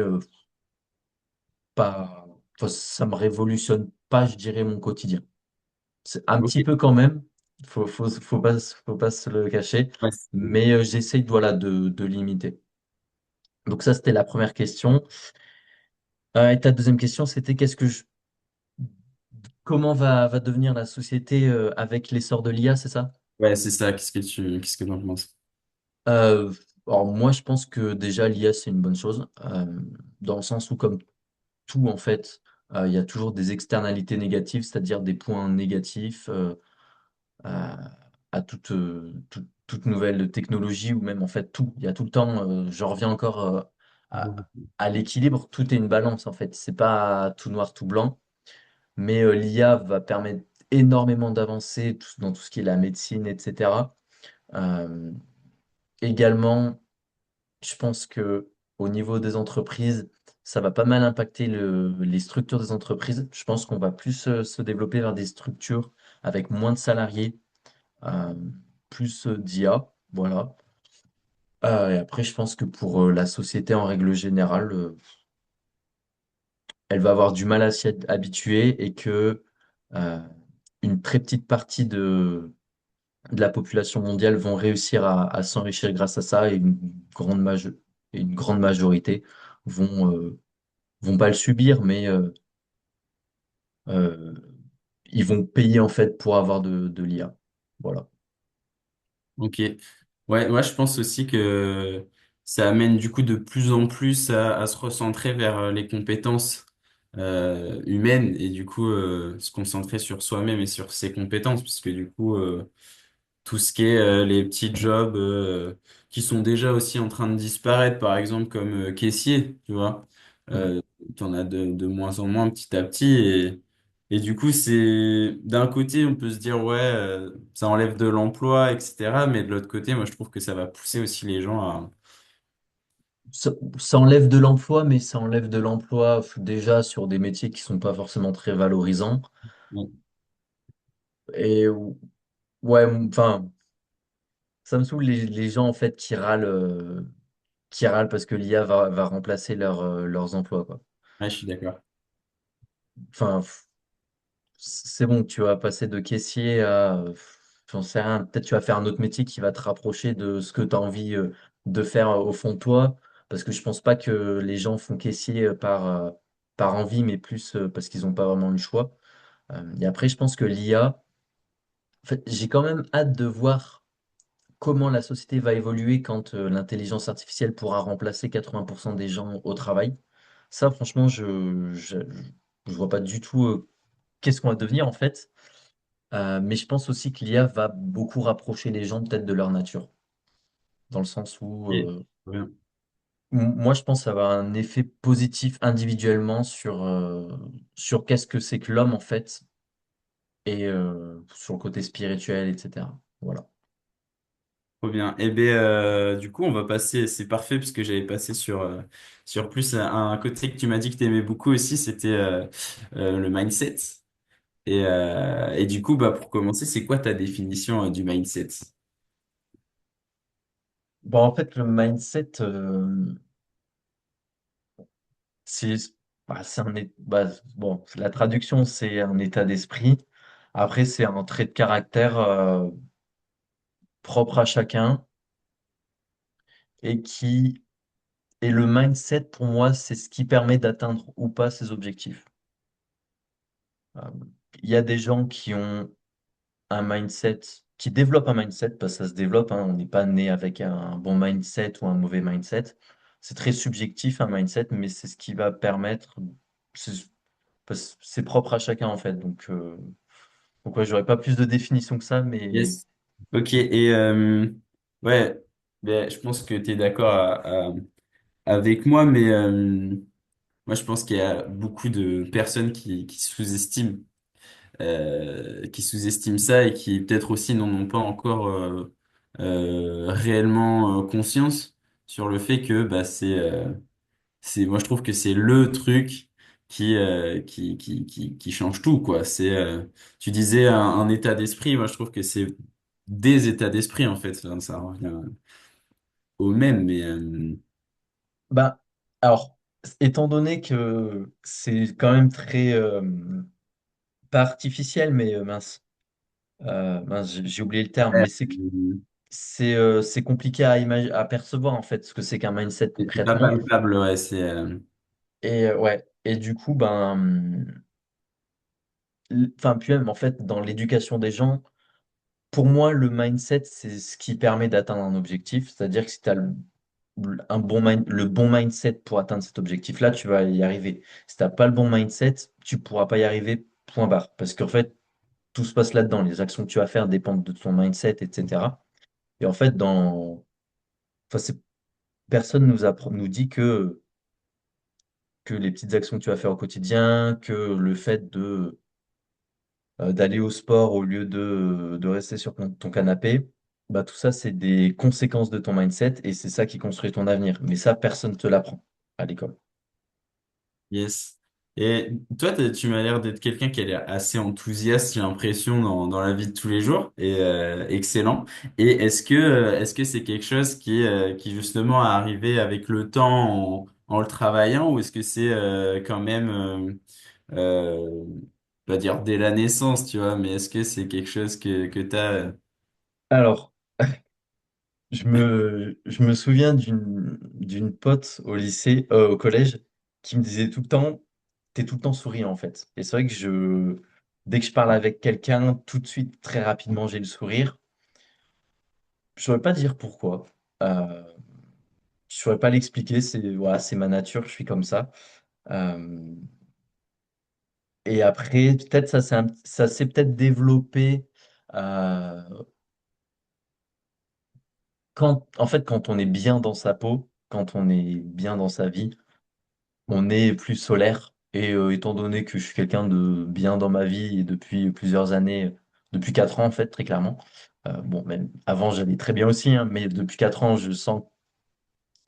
pas, enfin, ça me révolutionne pas, je dirais, mon quotidien. C'est un Ok. petit peu quand même, faut pas se le cacher, Ouais, mais j'essaye, voilà, de limiter. Donc ça, c'était la première question. Et ta deuxième question, c'était comment va devenir la société avec l'essor de l'IA, c'est ça? ouais, c'est ça. Qu'est-ce que tu en penses? Euh, alors moi, je pense que déjà l'IA, c'est une bonne chose, dans le sens où, comme tout, en fait, il y a toujours des externalités négatives, c'est-à-dire des points négatifs à toute nouvelle technologie ou même en fait tout. Il y a tout le temps, je reviens encore à l'équilibre, tout est une balance en fait. C'est pas tout noir, tout blanc, mais l'IA va permettre énormément d'avancer dans tout ce qui est la médecine, etc. Euh, également, je pense que au niveau des entreprises, ça va pas mal impacter les structures des entreprises. Je pense qu'on va plus se développer vers des structures avec moins de salariés, euh, plus d'IA, voilà. Et après, je pense que pour la société en règle générale, elle va avoir du mal à s'y habituer et que euh, une très petite partie de la population mondiale vont réussir à s'enrichir grâce à ça et et une grande majorité vont pas le subir, mais euh, ils vont payer en fait pour avoir de l'IA. Voilà. Ok. Ouais, moi je pense aussi que ça amène du coup de plus en plus à se recentrer vers les compétences humaines et du coup se concentrer sur soi-même et sur ses compétences, puisque du coup tout ce qui est les petits jobs qui sont déjà aussi en train de disparaître, par exemple comme caissier, tu vois. Mm. T'en as de moins en moins petit à petit et du coup c'est d'un côté on peut se dire ouais ça enlève de l'emploi etc. Mais de l'autre côté moi je trouve que ça va pousser aussi les gens à Ça enlève de l'emploi, mais ça enlève de l'emploi déjà sur des métiers qui sont pas forcément très valorisants. Et ouais, enfin, ça me saoule les gens en fait qui râlent parce que l'IA va remplacer leurs emplois, quoi. ouais je suis d'accord. Enfin, c'est bon, tu vas passer de caissier à, j'en sais rien, peut-être tu vas faire un autre métier qui va te rapprocher de ce que tu as envie de faire au fond de toi, parce que je pense pas que les gens font caissier par envie, mais plus parce qu'ils n'ont pas vraiment le choix. Et après, je pense que l'IA, en fait, j'ai quand même hâte de voir comment la société va évoluer quand l'intelligence artificielle pourra remplacer 80% des gens au travail. Ça, franchement, je vois pas du tout qu'est-ce qu'on va devenir en fait. Mais je pense aussi que l'IA va beaucoup rapprocher les gens peut-être de leur nature, dans le sens où Ok. Très bien. moi je pense que ça va avoir un effet positif individuellement sur qu'est-ce que c'est que l'homme en fait, et sur le côté spirituel, etc. Voilà. Trop bien. Et bien, du coup, on va passer, c'est parfait parce que j'avais passé sur plus un côté que tu m'as dit que tu aimais beaucoup aussi, c'était le mindset. Et du coup, bah, pour commencer, c'est quoi ta définition du mindset? Bon, en fait, le mindset, c'est c'est bon, la traduction, c'est un état d'esprit. Après, c'est un trait de caractère propre à chacun et qui et le mindset, pour moi, c'est ce qui permet d'atteindre ou pas ses objectifs. Euh, Il y a des gens qui ont un mindset, qui développent un mindset, parce que ça se développe, hein, on n'est pas né avec un bon mindset ou un mauvais mindset. C'est très subjectif, un mindset, mais c'est ce qui va permettre, c'est parce que c'est propre à chacun, en fait. Donc ouais, j'aurais pas plus de définition que ça, mais Yes. Ok. Et ouais, ben, je pense que tu es d'accord avec moi, mais moi, je pense qu'il y a beaucoup de personnes qui sous-estiment ça et qui peut-être aussi n'en ont pas encore réellement conscience sur le fait que bah, moi je trouve que c'est le truc qui change tout quoi. Tu disais un état d'esprit, moi je trouve que c'est des états d'esprit en fait, ça revient au même, mais bah, Alors, étant donné que c'est quand même très, pas artificiel, mais mince, mince, j'ai oublié le terme, mais c'est compliqué à percevoir en fait ce que c'est qu'un mindset C'est pas concrètement. palpable, ouais, c'est Et ouais, et du coup, ben, enfin, puis même en fait, dans l'éducation des gens, pour moi, le mindset, c'est ce qui permet d'atteindre un objectif. C'est-à-dire que si tu as le bon mindset pour atteindre cet objectif-là, tu vas y arriver. Si tu n'as pas le bon mindset, tu pourras pas y arriver, point barre. Parce qu'en fait, tout se passe là-dedans. Les actions que tu vas faire dépendent de ton mindset, etc. Et en fait, enfin, personne nous dit que les petites actions que tu vas faire au quotidien, que le fait d'aller au sport au lieu de rester sur ton canapé, bah, tout ça, c'est des conséquences de ton mindset et c'est ça qui construit ton avenir. Mais ça, personne ne te l'apprend à l'école. yes. Et toi, tu m'as l'air d'être quelqu'un qui a l'air assez enthousiaste, j'ai l'impression, dans la vie de tous les jours, et excellent. Et est-ce que c'est quelque chose qui justement a arrivé avec le temps en le travaillant, ou est-ce que c'est quand même, pas dire dès la naissance, tu vois, mais est-ce que c'est quelque chose que tu as... Alors, je me souviens d'une pote au lycée, au collège, qui me disait tout le temps, t'es tout le temps souriant en fait. Et c'est vrai que dès que je parle avec quelqu'un, tout de suite, très rapidement, j'ai le sourire. Je saurais pas dire pourquoi. Euh, je saurais pas l'expliquer. C'est voilà, c'est ma nature. Je suis comme ça. Euh, et après, peut-être ça s'est peut-être développé euh, en fait, quand on est bien dans sa peau, quand on est bien dans sa vie, on est plus solaire. Et étant donné que je suis quelqu'un de bien dans ma vie et depuis plusieurs années, depuis 4 ans en fait, très clairement. Bon, même avant, j'allais très bien aussi, hein, mais depuis 4 ans, je sens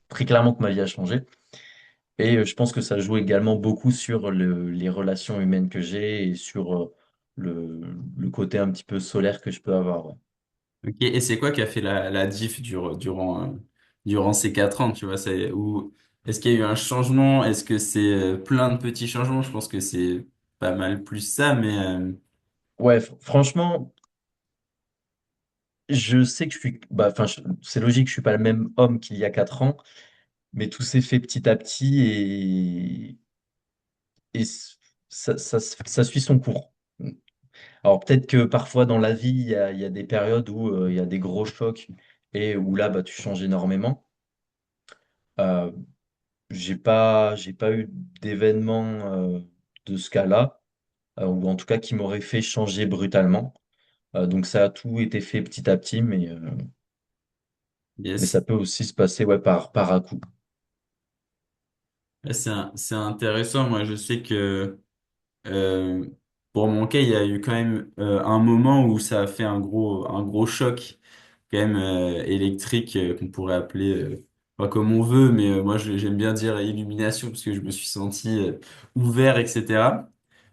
très clairement que ma vie a changé. Et je pense que ça joue également beaucoup sur les relations humaines que j'ai et sur le côté un petit peu solaire que je peux avoir. Ouais. Ok, et c'est quoi qui a fait la diff durant ces 4 ans, tu vois, est-ce qu'il y a eu un changement? Est-ce que c'est plein de petits changements? Je pense que c'est pas mal plus ça, mais Ouais, franchement, je sais que je suis. Bah, enfin, c'est logique, je suis pas le même homme qu'il y a 4 ans, mais tout s'est fait petit à petit et ça suit son cours. Alors peut-être que parfois dans la vie, il y a des périodes où il y a des gros chocs et où là, bah, tu changes énormément. Euh, j'ai pas eu d'événement de ce cas-là, ou en tout cas qui m'aurait fait changer brutalement. Donc ça a tout été fait petit à petit, mais ça yes. peut aussi se passer ouais, par à-coup. Ouais, c'est intéressant. Moi, je sais que Euh, pour mon cas, il y a eu quand même un moment où ça a fait un gros choc, quand même électrique, qu'on pourrait appeler pas comme on veut, mais moi j'aime bien dire illumination parce que je me suis senti ouvert, etc.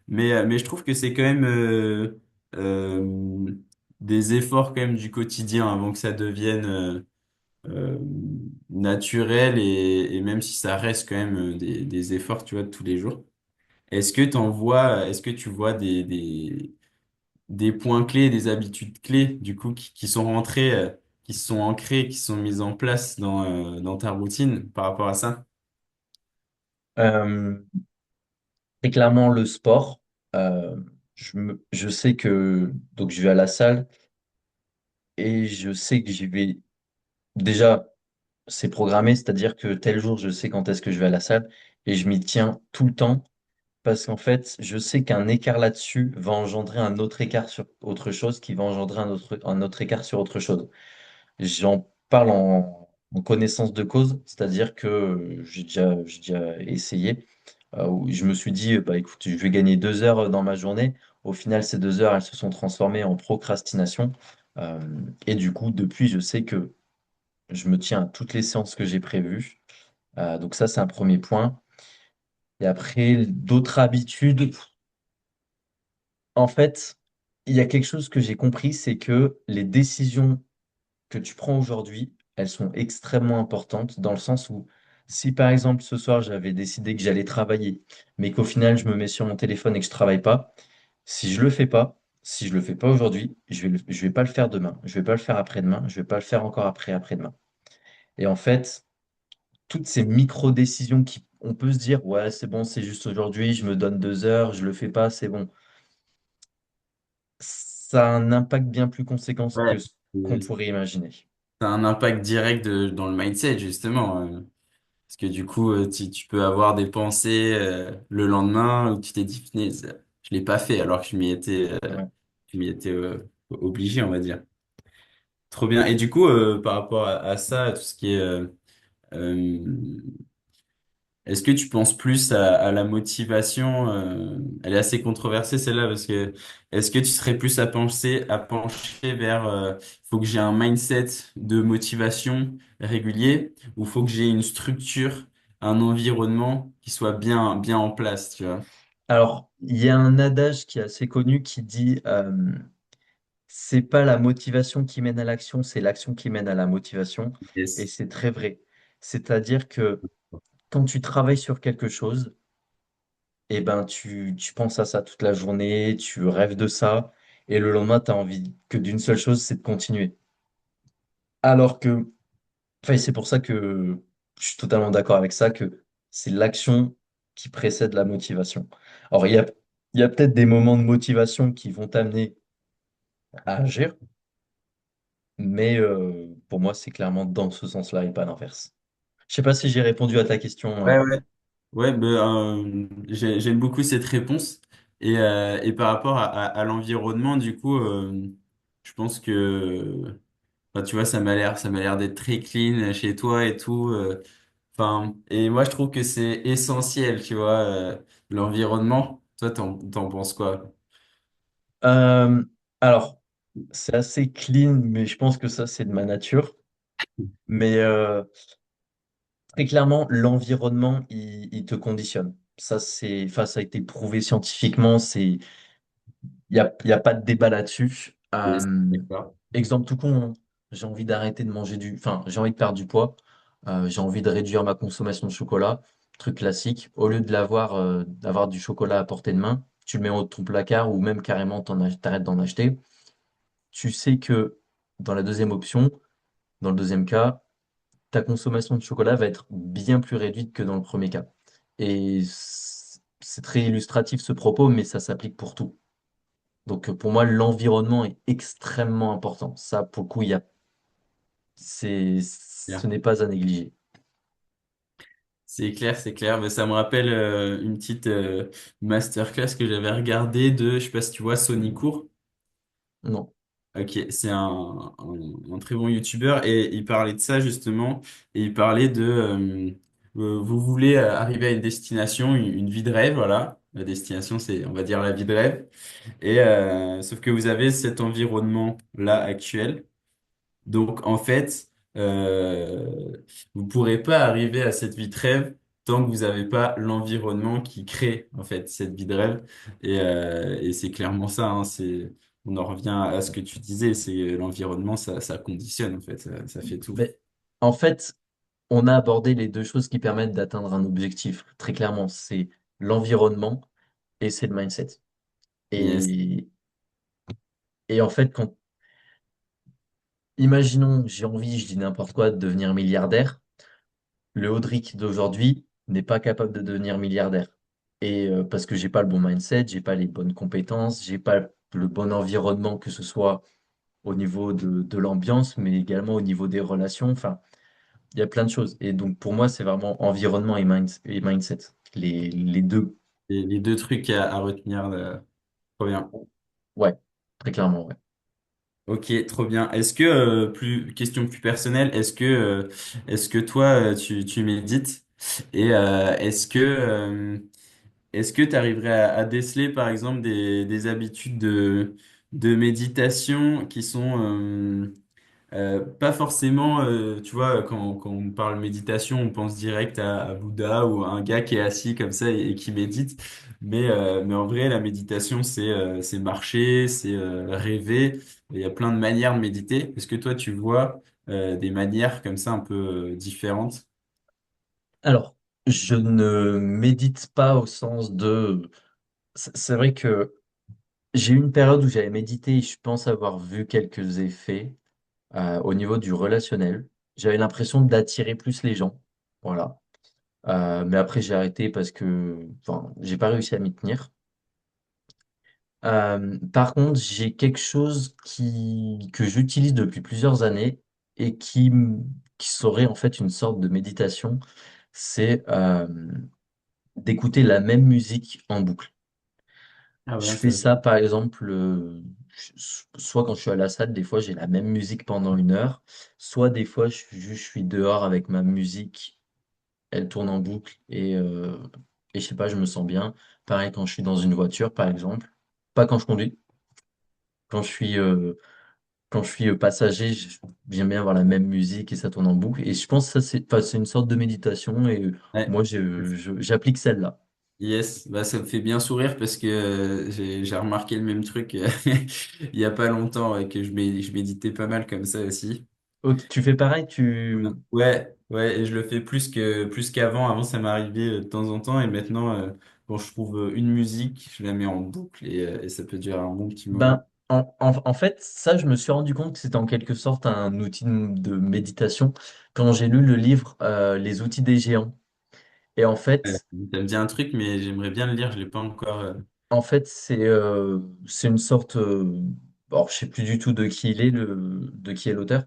Mais je trouve que c'est quand même des efforts quand même du quotidien avant que ça devienne euh, naturel et même si ça reste quand même des efforts, tu vois, de tous les jours. Est-ce que tu vois des points clés, des habitudes clés, du coup, qui sont rentrées, qui se sont ancrées, qui sont mises en place dans ta routine par rapport à ça? Euh, Très clairement, le sport. Je sais que donc je vais à la salle et je sais que j'y vais. Déjà, c'est programmé, c'est-à-dire que tel jour, je sais quand est-ce que je vais à la salle et je m'y tiens tout le temps parce qu'en fait, je sais qu'un écart là-dessus va engendrer un autre écart sur autre chose qui va engendrer un autre écart sur autre chose. J'en parle en connaissance de cause, c'est-à-dire que j'ai déjà essayé, où je me suis dit, bah écoute, je vais gagner 2 heures dans ma journée. Au final, ces 2 heures, elles se sont transformées en procrastination. Euh, et du coup, depuis, je sais que je me tiens à toutes les séances que j'ai prévues. Donc ça, c'est un premier point. Et après, d'autres habitudes, en fait, il y a quelque chose que j'ai compris, c'est que les décisions que tu prends aujourd'hui, elles sont extrêmement importantes dans le sens où Si par exemple ce soir j'avais décidé que j'allais travailler, mais qu'au final je me mets sur mon téléphone et que je travaille pas, si je le fais pas, si je le fais pas aujourd'hui, je vais pas le faire demain, je vais pas le faire après-demain, je vais pas le faire encore après-demain. Et en fait, toutes ces micro-décisions qui, on peut se dire, ouais, c'est bon, c'est juste aujourd'hui, je me donne 2 heures, je le fais pas, c'est bon. Ça a un impact bien plus conséquent Ouais. que ce qu'on Et pourrait imaginer. ça a un impact direct dans le mindset, justement. Parce que du coup, tu peux avoir des pensées le lendemain où tu t'es dit, punaise, je l'ai pas fait alors que Ouais. je m'y étais obligé, on va dire. Trop bien. Et du coup, par rapport à ça, à tout ce qui est euh, est-ce que tu penses plus à la motivation elle est assez controversée celle-là parce que est-ce que tu serais plus à pencher vers faut que j'ai un mindset de motivation régulier ou faut que j'ai une structure, un environnement qui soit bien en place, tu vois? Alors, il y a un adage qui est assez connu qui dit c'est pas la motivation qui mène à l'action, c'est l'action qui mène à la motivation. Et Yes. c'est très vrai. C'est-à-dire que quand tu travailles sur quelque chose, eh ben, tu penses à ça toute la journée, tu rêves de ça, et le lendemain, tu as envie que d'une seule chose, c'est de continuer. Alors que, enfin, c'est pour ça que je suis totalement d'accord avec ça, que c'est l'action qui précède la motivation. Alors, il y a peut-être des moments de motivation qui vont t'amener à agir, mais pour moi, c'est clairement dans ce sens-là et pas l'inverse. Je sais pas si j'ai répondu à ta question. Ouais, ouais. Ouais, ben, j'aime beaucoup cette réponse. Et par rapport à l'environnement, du coup, je pense que enfin, tu vois, ça m'a l'air d'être très clean chez toi et tout. Enfin, et moi, je trouve que c'est essentiel, tu vois, l'environnement. Toi, t'en penses quoi? Euh, alors, c'est assez clean, mais je pense que ça, c'est de ma nature. Mais très clairement, l'environnement, il te conditionne. Ça, enfin, ça a été prouvé scientifiquement. Il y a pas de débat là-dessus. Yes, d'accord. Exemple tout con, hein. J'ai envie d'arrêter de manger enfin, j'ai envie de perdre du poids. J'ai envie de réduire ma consommation de chocolat. Truc classique. Au lieu de d'avoir du chocolat à portée de main, tu le mets en haut de ton placard ou même carrément t'arrêtes d'en acheter. Tu sais que dans la deuxième option, dans le deuxième cas, ta consommation de chocolat va être bien plus réduite que dans le premier cas. Et c'est très illustratif ce propos, mais ça s'applique pour tout. Donc pour moi, l'environnement est extrêmement important. Ça, pour le coup, ce Clair. n'est pas à négliger. C'est clair, c'est clair. Mais ça me rappelle une petite masterclass que j'avais regardée de, je sais pas si tu vois, Sony Court. Non. Ok, c'est un très bon youtubeur et il parlait de ça justement et il parlait de vous voulez arriver à une destination, une vie de rêve, voilà. La destination, c'est on va dire la vie de rêve. Et sauf que vous avez cet environnement là actuel. Donc, en fait, vous pourrez pas arriver à cette vie de rêve tant que vous n'avez pas l'environnement qui crée, en fait, cette vie de rêve. Et c'est clairement ça, hein, on en revient à ce que tu disais, c'est l'environnement, ça conditionne, en fait, ça fait tout. Mais en fait, on a abordé les deux choses qui permettent d'atteindre un objectif. Très clairement, c'est l'environnement et c'est le mindset. Yes. Et, et en fait, imaginons, j'ai envie, je dis n'importe quoi, de devenir milliardaire. Le Audric d'aujourd'hui n'est pas capable de devenir milliardaire. Et parce que j'ai pas le bon mindset, j'ai pas les bonnes compétences, j'ai pas le bon environnement, que ce soit au niveau de l'ambiance, mais également au niveau des relations. Enfin, il y a plein de choses. Et donc pour moi, c'est vraiment environnement et mindset. Les deux. Les deux trucs à retenir, trop bien. Ouais, très clairement, ouais. Ok, trop bien. Est-ce que, question plus personnelle, est-ce que toi, tu médites et est-ce que tu arriverais à déceler, par exemple, des habitudes de méditation qui sont pas forcément, tu vois, quand on parle méditation, on pense direct à Bouddha ou à un gars qui est assis comme ça et qui médite. Mais en vrai, la méditation, c'est marcher, c'est rêver. Il y a plein de manières de méditer. Est-ce que toi, tu vois des manières comme ça un peu différentes? Alors, je ne médite pas au sens de... C'est vrai que j'ai eu une période où j'avais médité et je pense avoir vu quelques effets au niveau du relationnel. J'avais l'impression d'attirer plus les gens. Voilà. Mais après, j'ai arrêté parce que, enfin, j'ai pas réussi à m'y tenir. Par contre, j'ai quelque chose que j'utilise depuis plusieurs années et qui serait en fait une sorte de méditation, c'est d'écouter la même musique en boucle. Ah Je ouais, fais ça. ça par exemple, soit quand je suis à la salle, des fois j'ai la même musique pendant 1 heure, soit des fois je suis dehors avec ma musique, elle tourne en boucle et je sais pas, je me sens bien. Pareil quand je suis dans une voiture par exemple, pas quand je conduis, quand je suis passager, j'aime bien avoir la même musique et ça tourne en boucle. Et je pense que ça c'est, enfin, c'est une sorte de méditation et Ouais. moi j'applique celle-là. Yes, bah ça me fait bien sourire parce que j'ai remarqué le même truc il y a pas longtemps ouais, que je méditais pas mal comme ça aussi. Ok, tu fais pareil, tu... Ouais, ouais, et je le fais plus qu'avant. Avant, ça m'arrivait de temps en temps et maintenant, quand je trouve une musique, je la mets en boucle et ça peut durer un bon petit moment. Ben, en fait, ça, je me suis rendu compte que c'était en quelque sorte un outil de méditation quand j'ai lu le livre Les outils des géants. Et Ouais, ça me dit un truc, mais j'aimerais bien le lire, je l'ai pas encore. en fait, c'est une sorte, alors je sais plus du tout de qui il est, de qui est l'auteur,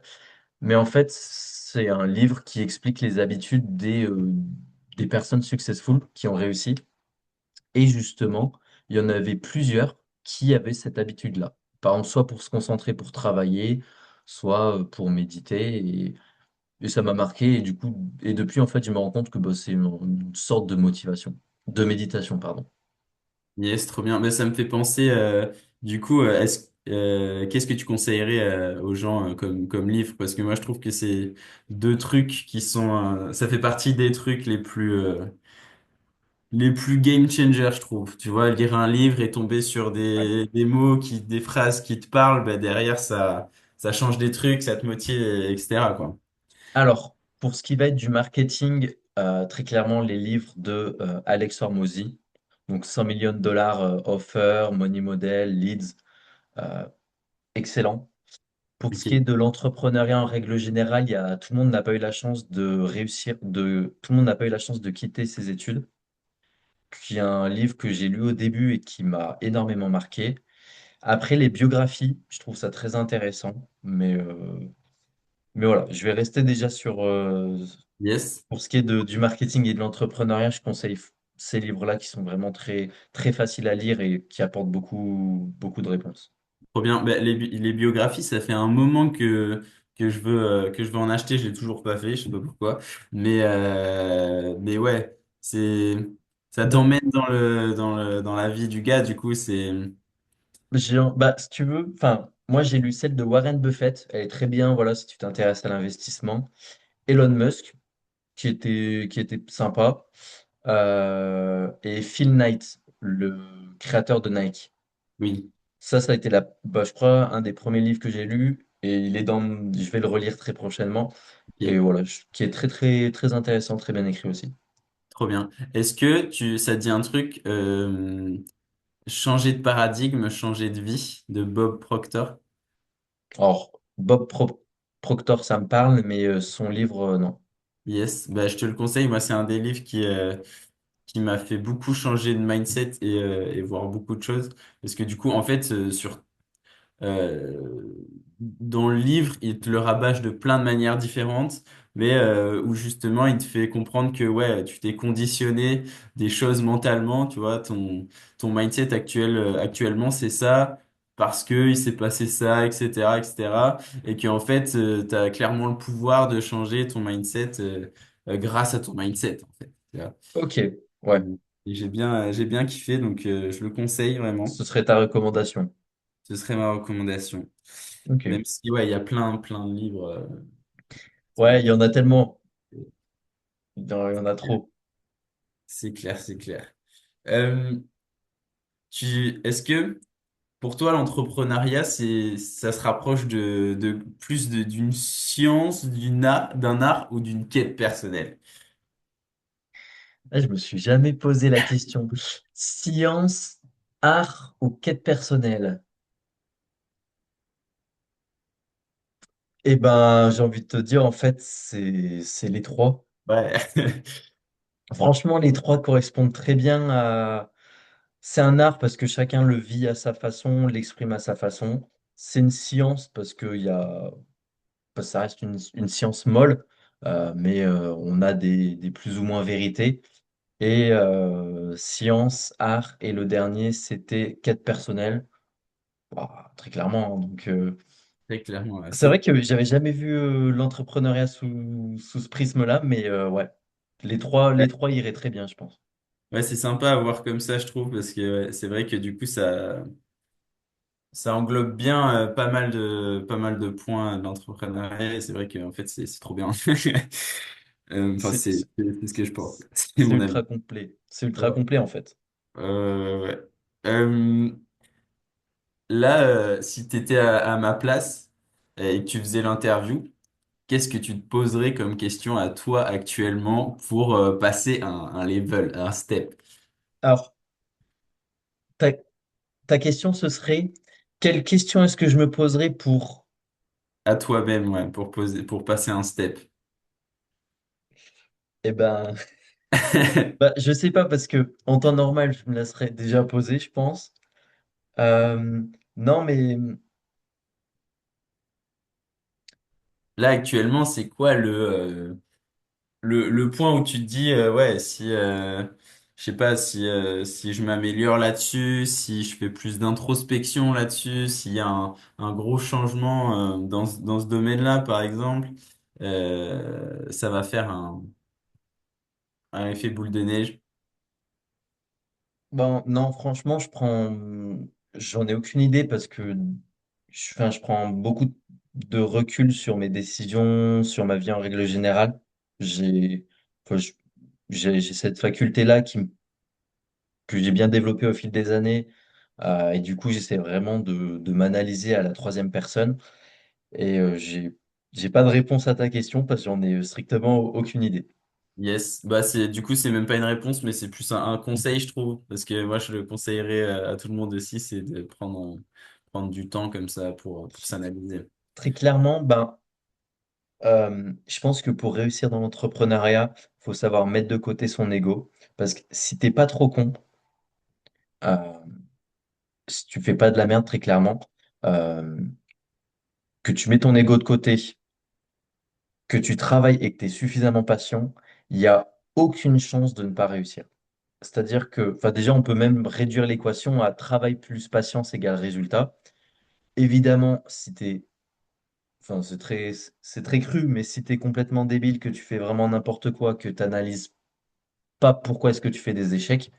mais en fait, c'est un livre qui explique les habitudes des personnes successful qui ont réussi. Et justement, il y en avait plusieurs qui avaient cette habitude-là. Par exemple, soit pour se concentrer pour travailler, soit pour méditer. Et ça m'a marqué. Et du coup, et depuis, en fait, je me rends compte que bah, c'est une sorte de motivation, de méditation, pardon. Yes, trop bien. Mais ça me fait penser, du coup, qu'est-ce que tu conseillerais aux gens comme livre? Parce que moi, je trouve que c'est deux trucs qui sont, ça fait partie des trucs les plus game changer, je trouve. Tu vois, lire un livre et tomber sur Ouais. des mots des phrases qui te parlent, bah, derrière, ça change des trucs, ça te motive, etc., quoi. Alors, pour ce qui va être du marketing, très clairement, les livres de Alex Hormozy, donc 100 millions de dollars offer, Money Model, Leads, euh, excellent. Pour ce qui est Ok. de l'entrepreneuriat en règle générale, tout le monde n'a pas eu la chance de réussir, tout le monde n'a pas eu la chance de quitter ses études. Qui est un livre que j'ai lu au début et qui m'a énormément marqué. Après, les biographies, je trouve ça très intéressant, mais voilà, je vais rester déjà Yes. pour ce qui est du marketing et de l'entrepreneuriat, je conseille ces livres-là qui sont vraiment très, très faciles à lire et qui apportent beaucoup, beaucoup de réponses. Trop bien. Bah, les biographies, ça fait un moment que je veux en acheter. Je l'ai toujours pas fait. Je sais pas pourquoi. Mais ouais, ça Bah, t'emmène dans la vie du gars. Du coup, c'est, bah, si tu veux, enfin, moi j'ai lu celle de Warren Buffett, elle est très bien, voilà, si tu t'intéresses à l'investissement. Elon Musk, qui était sympa. Et Phil Knight, le créateur de Nike. oui. Ça a été bah, je crois, un des premiers livres que j'ai lu. Et je vais le relire très prochainement. Et Ok. voilà, qui est très, très, très intéressant, très bien écrit aussi. Trop bien. Est-ce que ça te dit un truc, changer de paradigme, changer de vie, de Bob Proctor? Alors, Proctor, ça me parle, mais son livre, non. Yes. Bah, je te le conseille. Moi, c'est un des livres qui m'a fait beaucoup changer de mindset et voir beaucoup de choses. Parce que du coup, en fait, dans le livre, il te le rabâche de plein de manières différentes, mais où justement, il te fait comprendre que ouais, tu t'es conditionné des choses mentalement, tu vois, ton mindset actuellement, c'est ça, parce que il s'est passé ça, etc., etc., et qu'en fait, tu as clairement le pouvoir de changer ton mindset grâce à ton mindset, en fait. Tu vois. Ok, Et, ouais, et j'ai bien kiffé, donc je le conseille vraiment. ce serait ta recommandation. Ce serait ma recommandation. Ok. Même si, ouais, il y a plein de livres. Ouais, il y en a tellement. C'est Il y en a trop. c'est clair, c'est clair. Euh, est-ce que pour toi, l'entrepreneuriat, ça se rapproche d'une science, d'un art ou d'une quête personnelle? Ah, je me suis jamais posé la question. Science, art ou quête personnelle? Eh ben, j'ai envie de te dire, en fait, c'est les trois. Ouais. Franchement, les trois correspondent très bien à... C'est un art parce que chacun le vit à sa façon, l'exprime à sa façon. C'est une science parce que ça reste une science molle, mais on a des plus ou moins vérités. Et science, art, et le dernier, c'était quête personnelle. Bah, très clairement, hein. Donc, Très clairement, ouais. c'est vrai que j'avais jamais vu l'entrepreneuriat sous ce prisme-là, mais ouais, les trois iraient très bien, je pense. Ouais, c'est sympa à voir comme ça, je trouve, parce que ouais, c'est vrai que du coup, ça englobe bien pas mal de points de l'entrepreneuriat. Et c'est vrai qu'en fait, c'est trop bien. Enfin, C'est c'est ce que je pense. C'est c'est mon ultra avis. complet. C'est ultra Ouais. complet, en fait. Ouais. Euh, Là, si tu étais à ma place et que tu faisais l'interview, qu'est-ce que tu te poserais comme question à toi actuellement pour passer un level, un step Alors, ta, ta question, ce serait, quelle question est-ce que je me poserais pour... à toi-même, ouais, pour passer un step? Eh ben, bah, je sais pas, parce que en temps normal, je me la serais déjà posée, je pense. Non, mais Là, actuellement, c'est quoi le point où tu te dis, ouais, si, je sais pas, si je m'améliore là-dessus, si je fais plus d'introspection là-dessus, s'il y a un gros changement dans ce domaine-là, par exemple, ça va faire un effet boule de neige. ben, non, franchement, j'en ai aucune idée parce que enfin, je prends beaucoup de recul sur mes décisions, sur ma vie en règle générale. J'ai, enfin, j'ai cette faculté-là que j'ai bien développée au fil des années. Et du coup, j'essaie vraiment de m'analyser à la troisième personne. Et j'ai pas de réponse à ta question parce que j'en ai strictement aucune idée. Yes, bah du coup c'est même pas une réponse mais c'est plus un conseil je trouve parce que moi je le conseillerais à tout le monde aussi c'est de prendre du temps comme ça pour s'analyser. Très clairement, ben, je pense que pour réussir dans l'entrepreneuriat, faut savoir mettre de côté son ego. Parce que si t'es pas trop con, euh, si tu fais pas de la merde très clairement, euh, que tu mets ton ego de côté, que tu travailles et que tu es suffisamment patient, il n'y a aucune chance de ne pas réussir. C'est-à-dire que, enfin déjà, on peut même réduire l'équation à travail plus patience égale résultat. Évidemment, si t'es, enfin c'est très cru, mais si t'es complètement débile, que tu fais vraiment n'importe quoi, que tu n'analyses pas pourquoi est-ce que tu fais des échecs,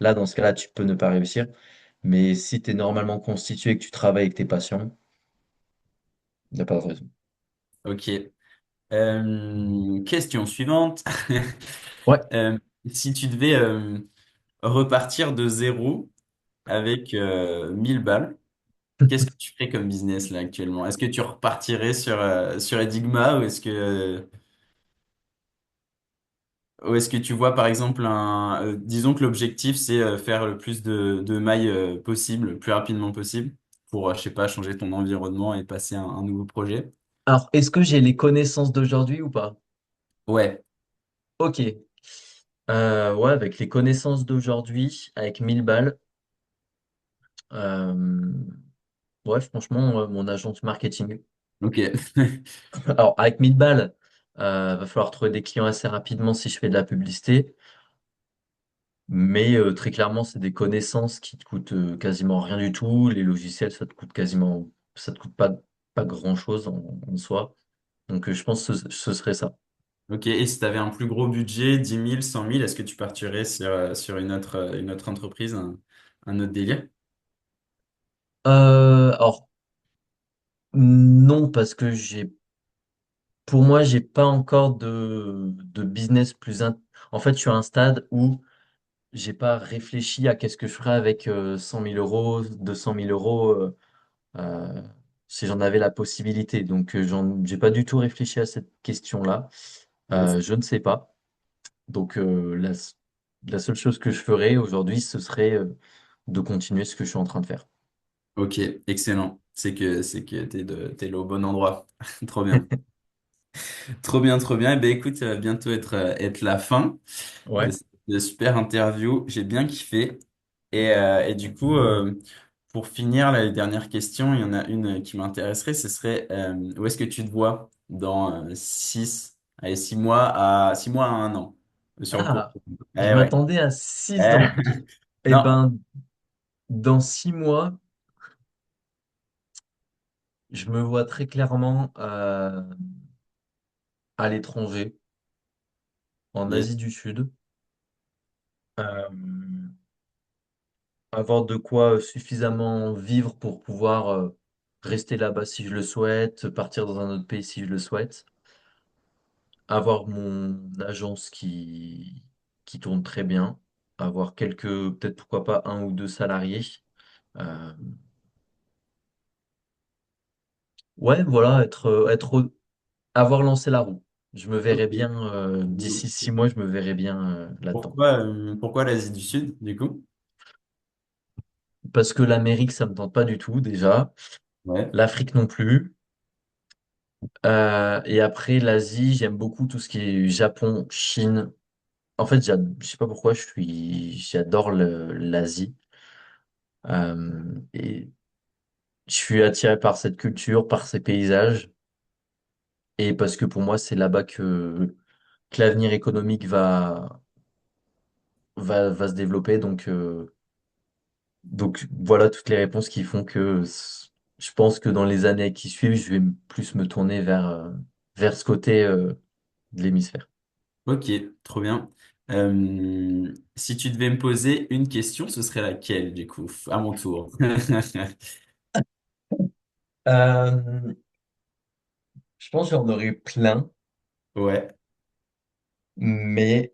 là, dans ce cas-là, tu peux ne pas réussir. Mais si tu es normalement constitué, que tu travailles et que tu es patient, il n'y a pas de raison. Ok. Question suivante. Ouais. Euh, Si tu devais repartir de zéro avec 1000 balles, qu'est-ce que tu ferais comme business là actuellement? Est-ce que tu repartirais sur Enigma ou est-ce que tu vois par exemple disons que l'objectif c'est faire le plus de mailles possible, le plus rapidement possible pour, je sais pas, changer ton environnement et passer un nouveau projet? Alors, est-ce que j'ai les connaissances d'aujourd'hui ou pas? Ouais, Ok. Ouais, avec les connaissances d'aujourd'hui, avec 1000 balles, euh, ouais, franchement, mon agence marketing. ok. Alors, avec 1000 balles, va falloir trouver des clients assez rapidement si je fais de la publicité. Mais très clairement, c'est des connaissances qui te coûtent quasiment rien du tout. Les logiciels, ça te coûte pas grand-chose en soi. Donc, je pense que ce serait ça. Ok, et si tu avais un plus gros budget, 10 000, 100 000, est-ce que tu partirais sur une autre entreprise, un autre délire? Alors, non, parce que pour moi, j'ai pas encore de business En fait, je suis à un stade où j'ai pas réfléchi à qu'est-ce que je ferais avec 100 000 euros, 200 000 euros, euh, si j'en avais la possibilité. Donc, j'ai pas du tout réfléchi à cette question-là. Yes. Je ne sais pas. Donc, là, La seule chose que je ferais aujourd'hui, ce serait de continuer ce que je suis en train de faire. Ok, excellent. C'est que t'es là au bon endroit. Trop bien. Trop bien, trop bien. Eh ben écoute, ça va bientôt être la fin de Ouais. cette super interview. J'ai bien kiffé. Et du coup, pour finir, là, les dernières questions, il y en a une qui m'intéresserait. Ce serait où est-ce que tu te vois dans 6 mois à 1 an sur le court Ah, terme. je Eh ouais. m'attendais à 6 ans. Eh. Eh Non. ben, dans 6 mois, je me vois très clairement à l'étranger, en Yes. Asie du Sud, euh, avoir de quoi suffisamment vivre pour pouvoir rester là-bas si je le souhaite, partir dans un autre pays si je le souhaite, avoir mon agence qui tourne très bien, avoir peut-être pourquoi pas un ou deux salariés. Euh, ouais, voilà, avoir lancé la roue. Je me verrais Ok. bien, d'ici 6 mois, je me verrais bien là-dedans. Pourquoi l'Asie du Sud, du coup? Parce que l'Amérique, ça me tente pas du tout, déjà. Ouais. L'Afrique non plus. Et après, l'Asie, j'aime beaucoup tout ce qui est Japon, Chine. En fait, je sais pas pourquoi, j'adore l'Asie. Et je suis attiré par cette culture, par ces paysages. Et parce que pour moi, c'est là-bas que l'avenir économique va se développer. Donc voilà toutes les réponses qui font que je pense que dans les années qui suivent, je vais plus me tourner vers ce côté de l'hémisphère. Ok, trop bien. Si tu devais me poser une question, ce serait laquelle, du coup, à mon tour? Euh, je pense que j'en aurais plein, Ouais. mais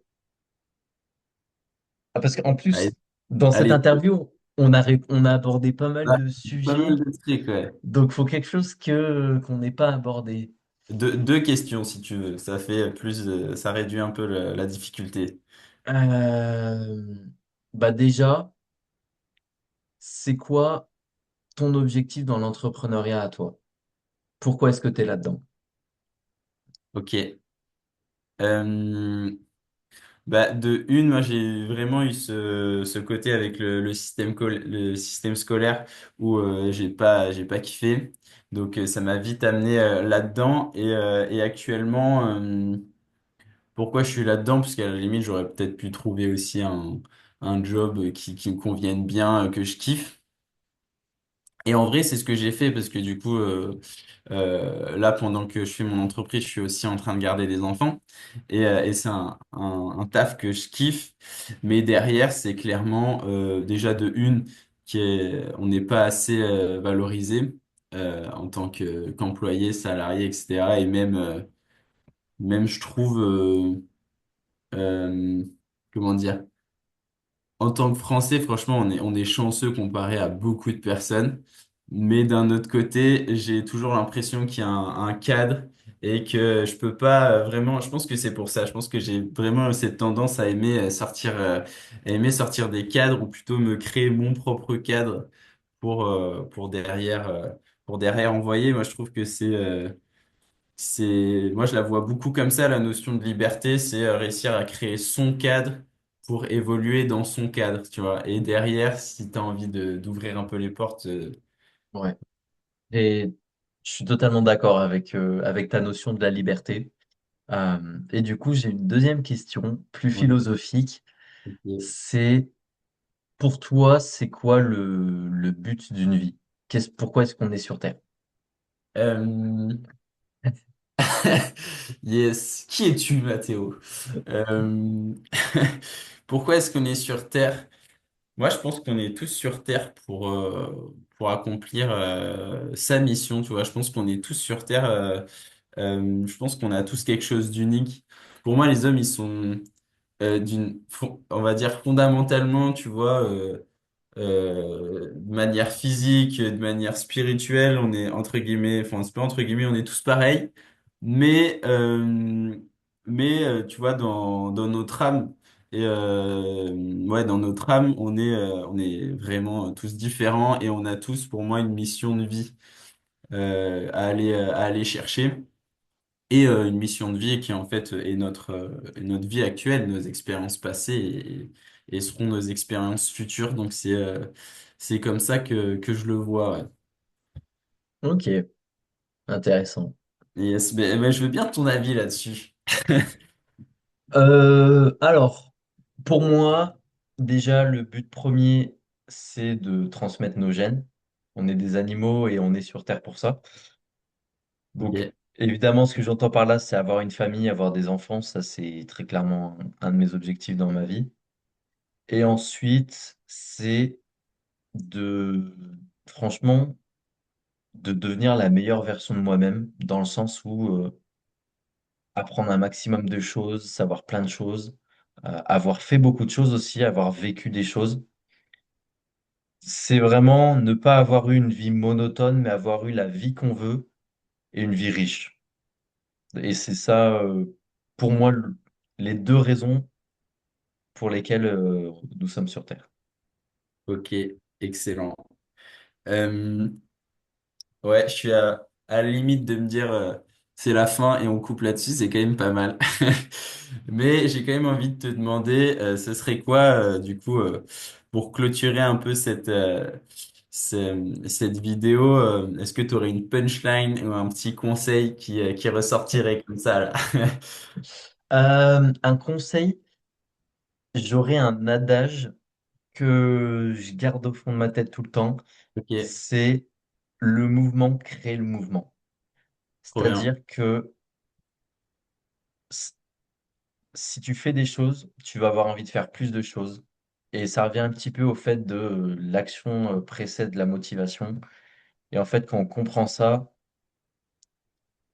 parce qu'en Allez, plus, dans cette allez, interview, on a abordé pas mal ouais, de pas mal sujets, de trucs, ouais. donc faut quelque chose qu'on n'ait pas abordé. Deux questions, si tu veux. Ça fait plus, ça réduit un peu la difficulté. Euh, Bah déjà, c'est quoi ton objectif dans l'entrepreneuriat à toi? Pourquoi est-ce que tu es là-dedans? Ok. Euh, Bah, de une, moi j'ai vraiment eu ce côté avec le système scolaire où j'ai pas kiffé. Donc ça m'a vite amené là-dedans. Et actuellement, pourquoi je suis là-dedans? Parce qu'à la limite, j'aurais peut-être pu trouver aussi un job qui me convienne bien, que je kiffe. Et en vrai, c'est ce que j'ai fait parce que du coup, là, pendant que je fais mon entreprise, je suis aussi en train de garder des enfants. Et c'est un taf que je kiffe. Mais derrière, c'est clairement déjà de une, on n'est pas assez valorisé en tant qu'employé, salarié, etc. Et même je trouve, euh, comment dire, en tant que Français, franchement, on est chanceux comparé à beaucoup de personnes. Mais d'un autre côté, j'ai toujours l'impression qu'il y a un cadre et que je peux pas vraiment. Je pense que c'est pour ça. Je pense que j'ai vraiment cette tendance à aimer sortir des cadres ou plutôt me créer mon propre cadre pour derrière envoyer. Moi, je trouve que moi, je la vois beaucoup comme ça, la notion de liberté, c'est réussir à créer son cadre pour évoluer dans son cadre, tu vois. Et derrière, si tu as envie d'ouvrir un peu les portes, Ouais. Et je suis totalement d'accord avec ta notion de la liberté. Et du coup, j'ai une deuxième question, plus ouais, philosophique. ok. C'est pour toi, c'est quoi le but d'une vie? Pourquoi est-ce qu'on est sur Terre? Euh, Yes. Qui es-tu, Mathéo? Euh, Pourquoi est-ce qu'on est sur Terre? Moi, je pense qu'on est tous sur Terre pour accomplir sa mission, tu vois. Je pense qu'on est tous sur Terre. Je pense qu'on a tous quelque chose d'unique. Pour moi, les hommes, ils sont on va dire fondamentalement, tu vois, de manière physique, de manière spirituelle, on est entre guillemets, enfin, c'est pas entre guillemets, on est tous pareils, mais, tu vois, dans notre âme Et ouais, dans notre âme, on est vraiment tous différents et on a tous, pour moi, une mission de vie à aller chercher. Et une mission de vie qui, en fait, est notre vie actuelle, nos expériences passées et seront nos expériences futures. Donc, c'est comme ça que je le vois. Ouais. Ok, intéressant. Yes, mais je veux bien ton avis là-dessus. Alors, pour moi, déjà, le but premier, c'est de transmettre nos gènes. On est des animaux et on est sur Terre pour ça. Donc, Ok, évidemment, ce que j'entends par là, c'est avoir une famille, avoir des enfants. Ça, c'est très clairement un de mes objectifs dans ma vie. Et ensuite, c'est de, franchement, de devenir la meilleure version de moi-même, dans le sens où apprendre un maximum de choses, savoir plein de choses, avoir fait beaucoup de choses aussi, avoir vécu des choses. C'est vraiment ne pas avoir eu une vie monotone, mais avoir eu la vie qu'on veut et une vie riche. Et c'est ça, pour moi, les deux raisons pour lesquelles nous sommes sur Terre. ok, excellent. Euh, ouais, je suis à la limite de me dire c'est la fin et on coupe là-dessus, c'est quand même pas mal. Mais j'ai quand même envie de te demander, ce serait quoi, du coup, pour clôturer un peu cette vidéo, est-ce que tu aurais une punchline ou un petit conseil qui ressortirait comme ça, là? Un conseil, j'aurais un adage que je garde au fond de ma tête tout le temps, Ok, c'est le mouvement crée le mouvement. trop bien. C'est-à-dire que s- si tu fais des choses, tu vas avoir envie de faire plus de choses. Et ça revient un petit peu au fait de l'action précède la motivation. Et en fait, quand on comprend ça,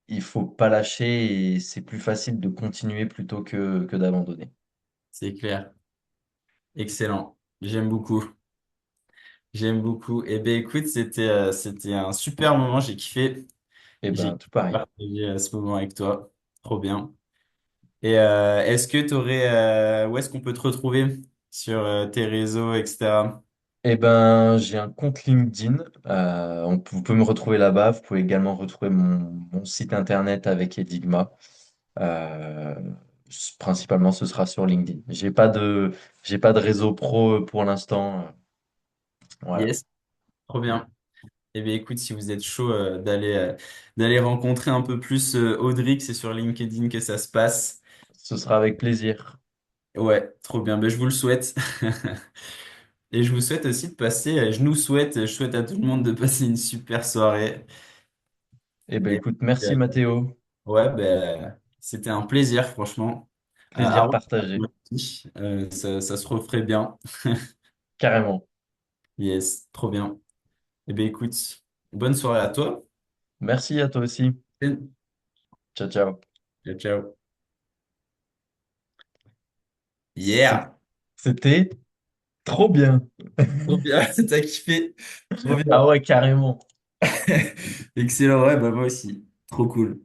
il faut pas lâcher et c'est plus facile de continuer plutôt que d'abandonner. C'est clair. Excellent. J'aime beaucoup. J'aime beaucoup. Eh ben écoute, c'était un super moment, j'ai kiffé. Et J'ai ben, kiffé tout pareil. partager ce moment avec toi. Trop bien. Et est-ce que tu aurais où est-ce qu'on peut te retrouver sur tes réseaux, etc. Eh ben, j'ai un compte LinkedIn. Vous pouvez me retrouver là-bas. Vous pouvez également retrouver mon site internet avec Edigma. Euh, Principalement, ce sera sur LinkedIn. J'ai pas de réseau pro pour l'instant. Voilà. Yes, trop bien. Eh bien écoute, si vous êtes chaud d'aller rencontrer un peu plus Audric, c'est sur LinkedIn que ça se passe. Ce sera avec plaisir. Ouais, trop bien. Ben, je vous le souhaite. Et je vous souhaite aussi de passer, je souhaite à tout le monde de passer une super soirée. Eh ben, Et écoute, euh, merci Mathéo. ouais, ben, c'était un plaisir, franchement. À Plaisir refaire partagé. aussi. Ça se referait bien. Carrément. Yes, trop bien. Eh bien, écoute, bonne soirée à toi. Merci à toi aussi. Ciao, ciao. Ciao, ciao. C'est- Yeah! C'était trop bien. Trop bien, t'as kiffé. Trop bien. Ah ouais, carrément. Excellent, ouais, bah moi aussi. Trop cool.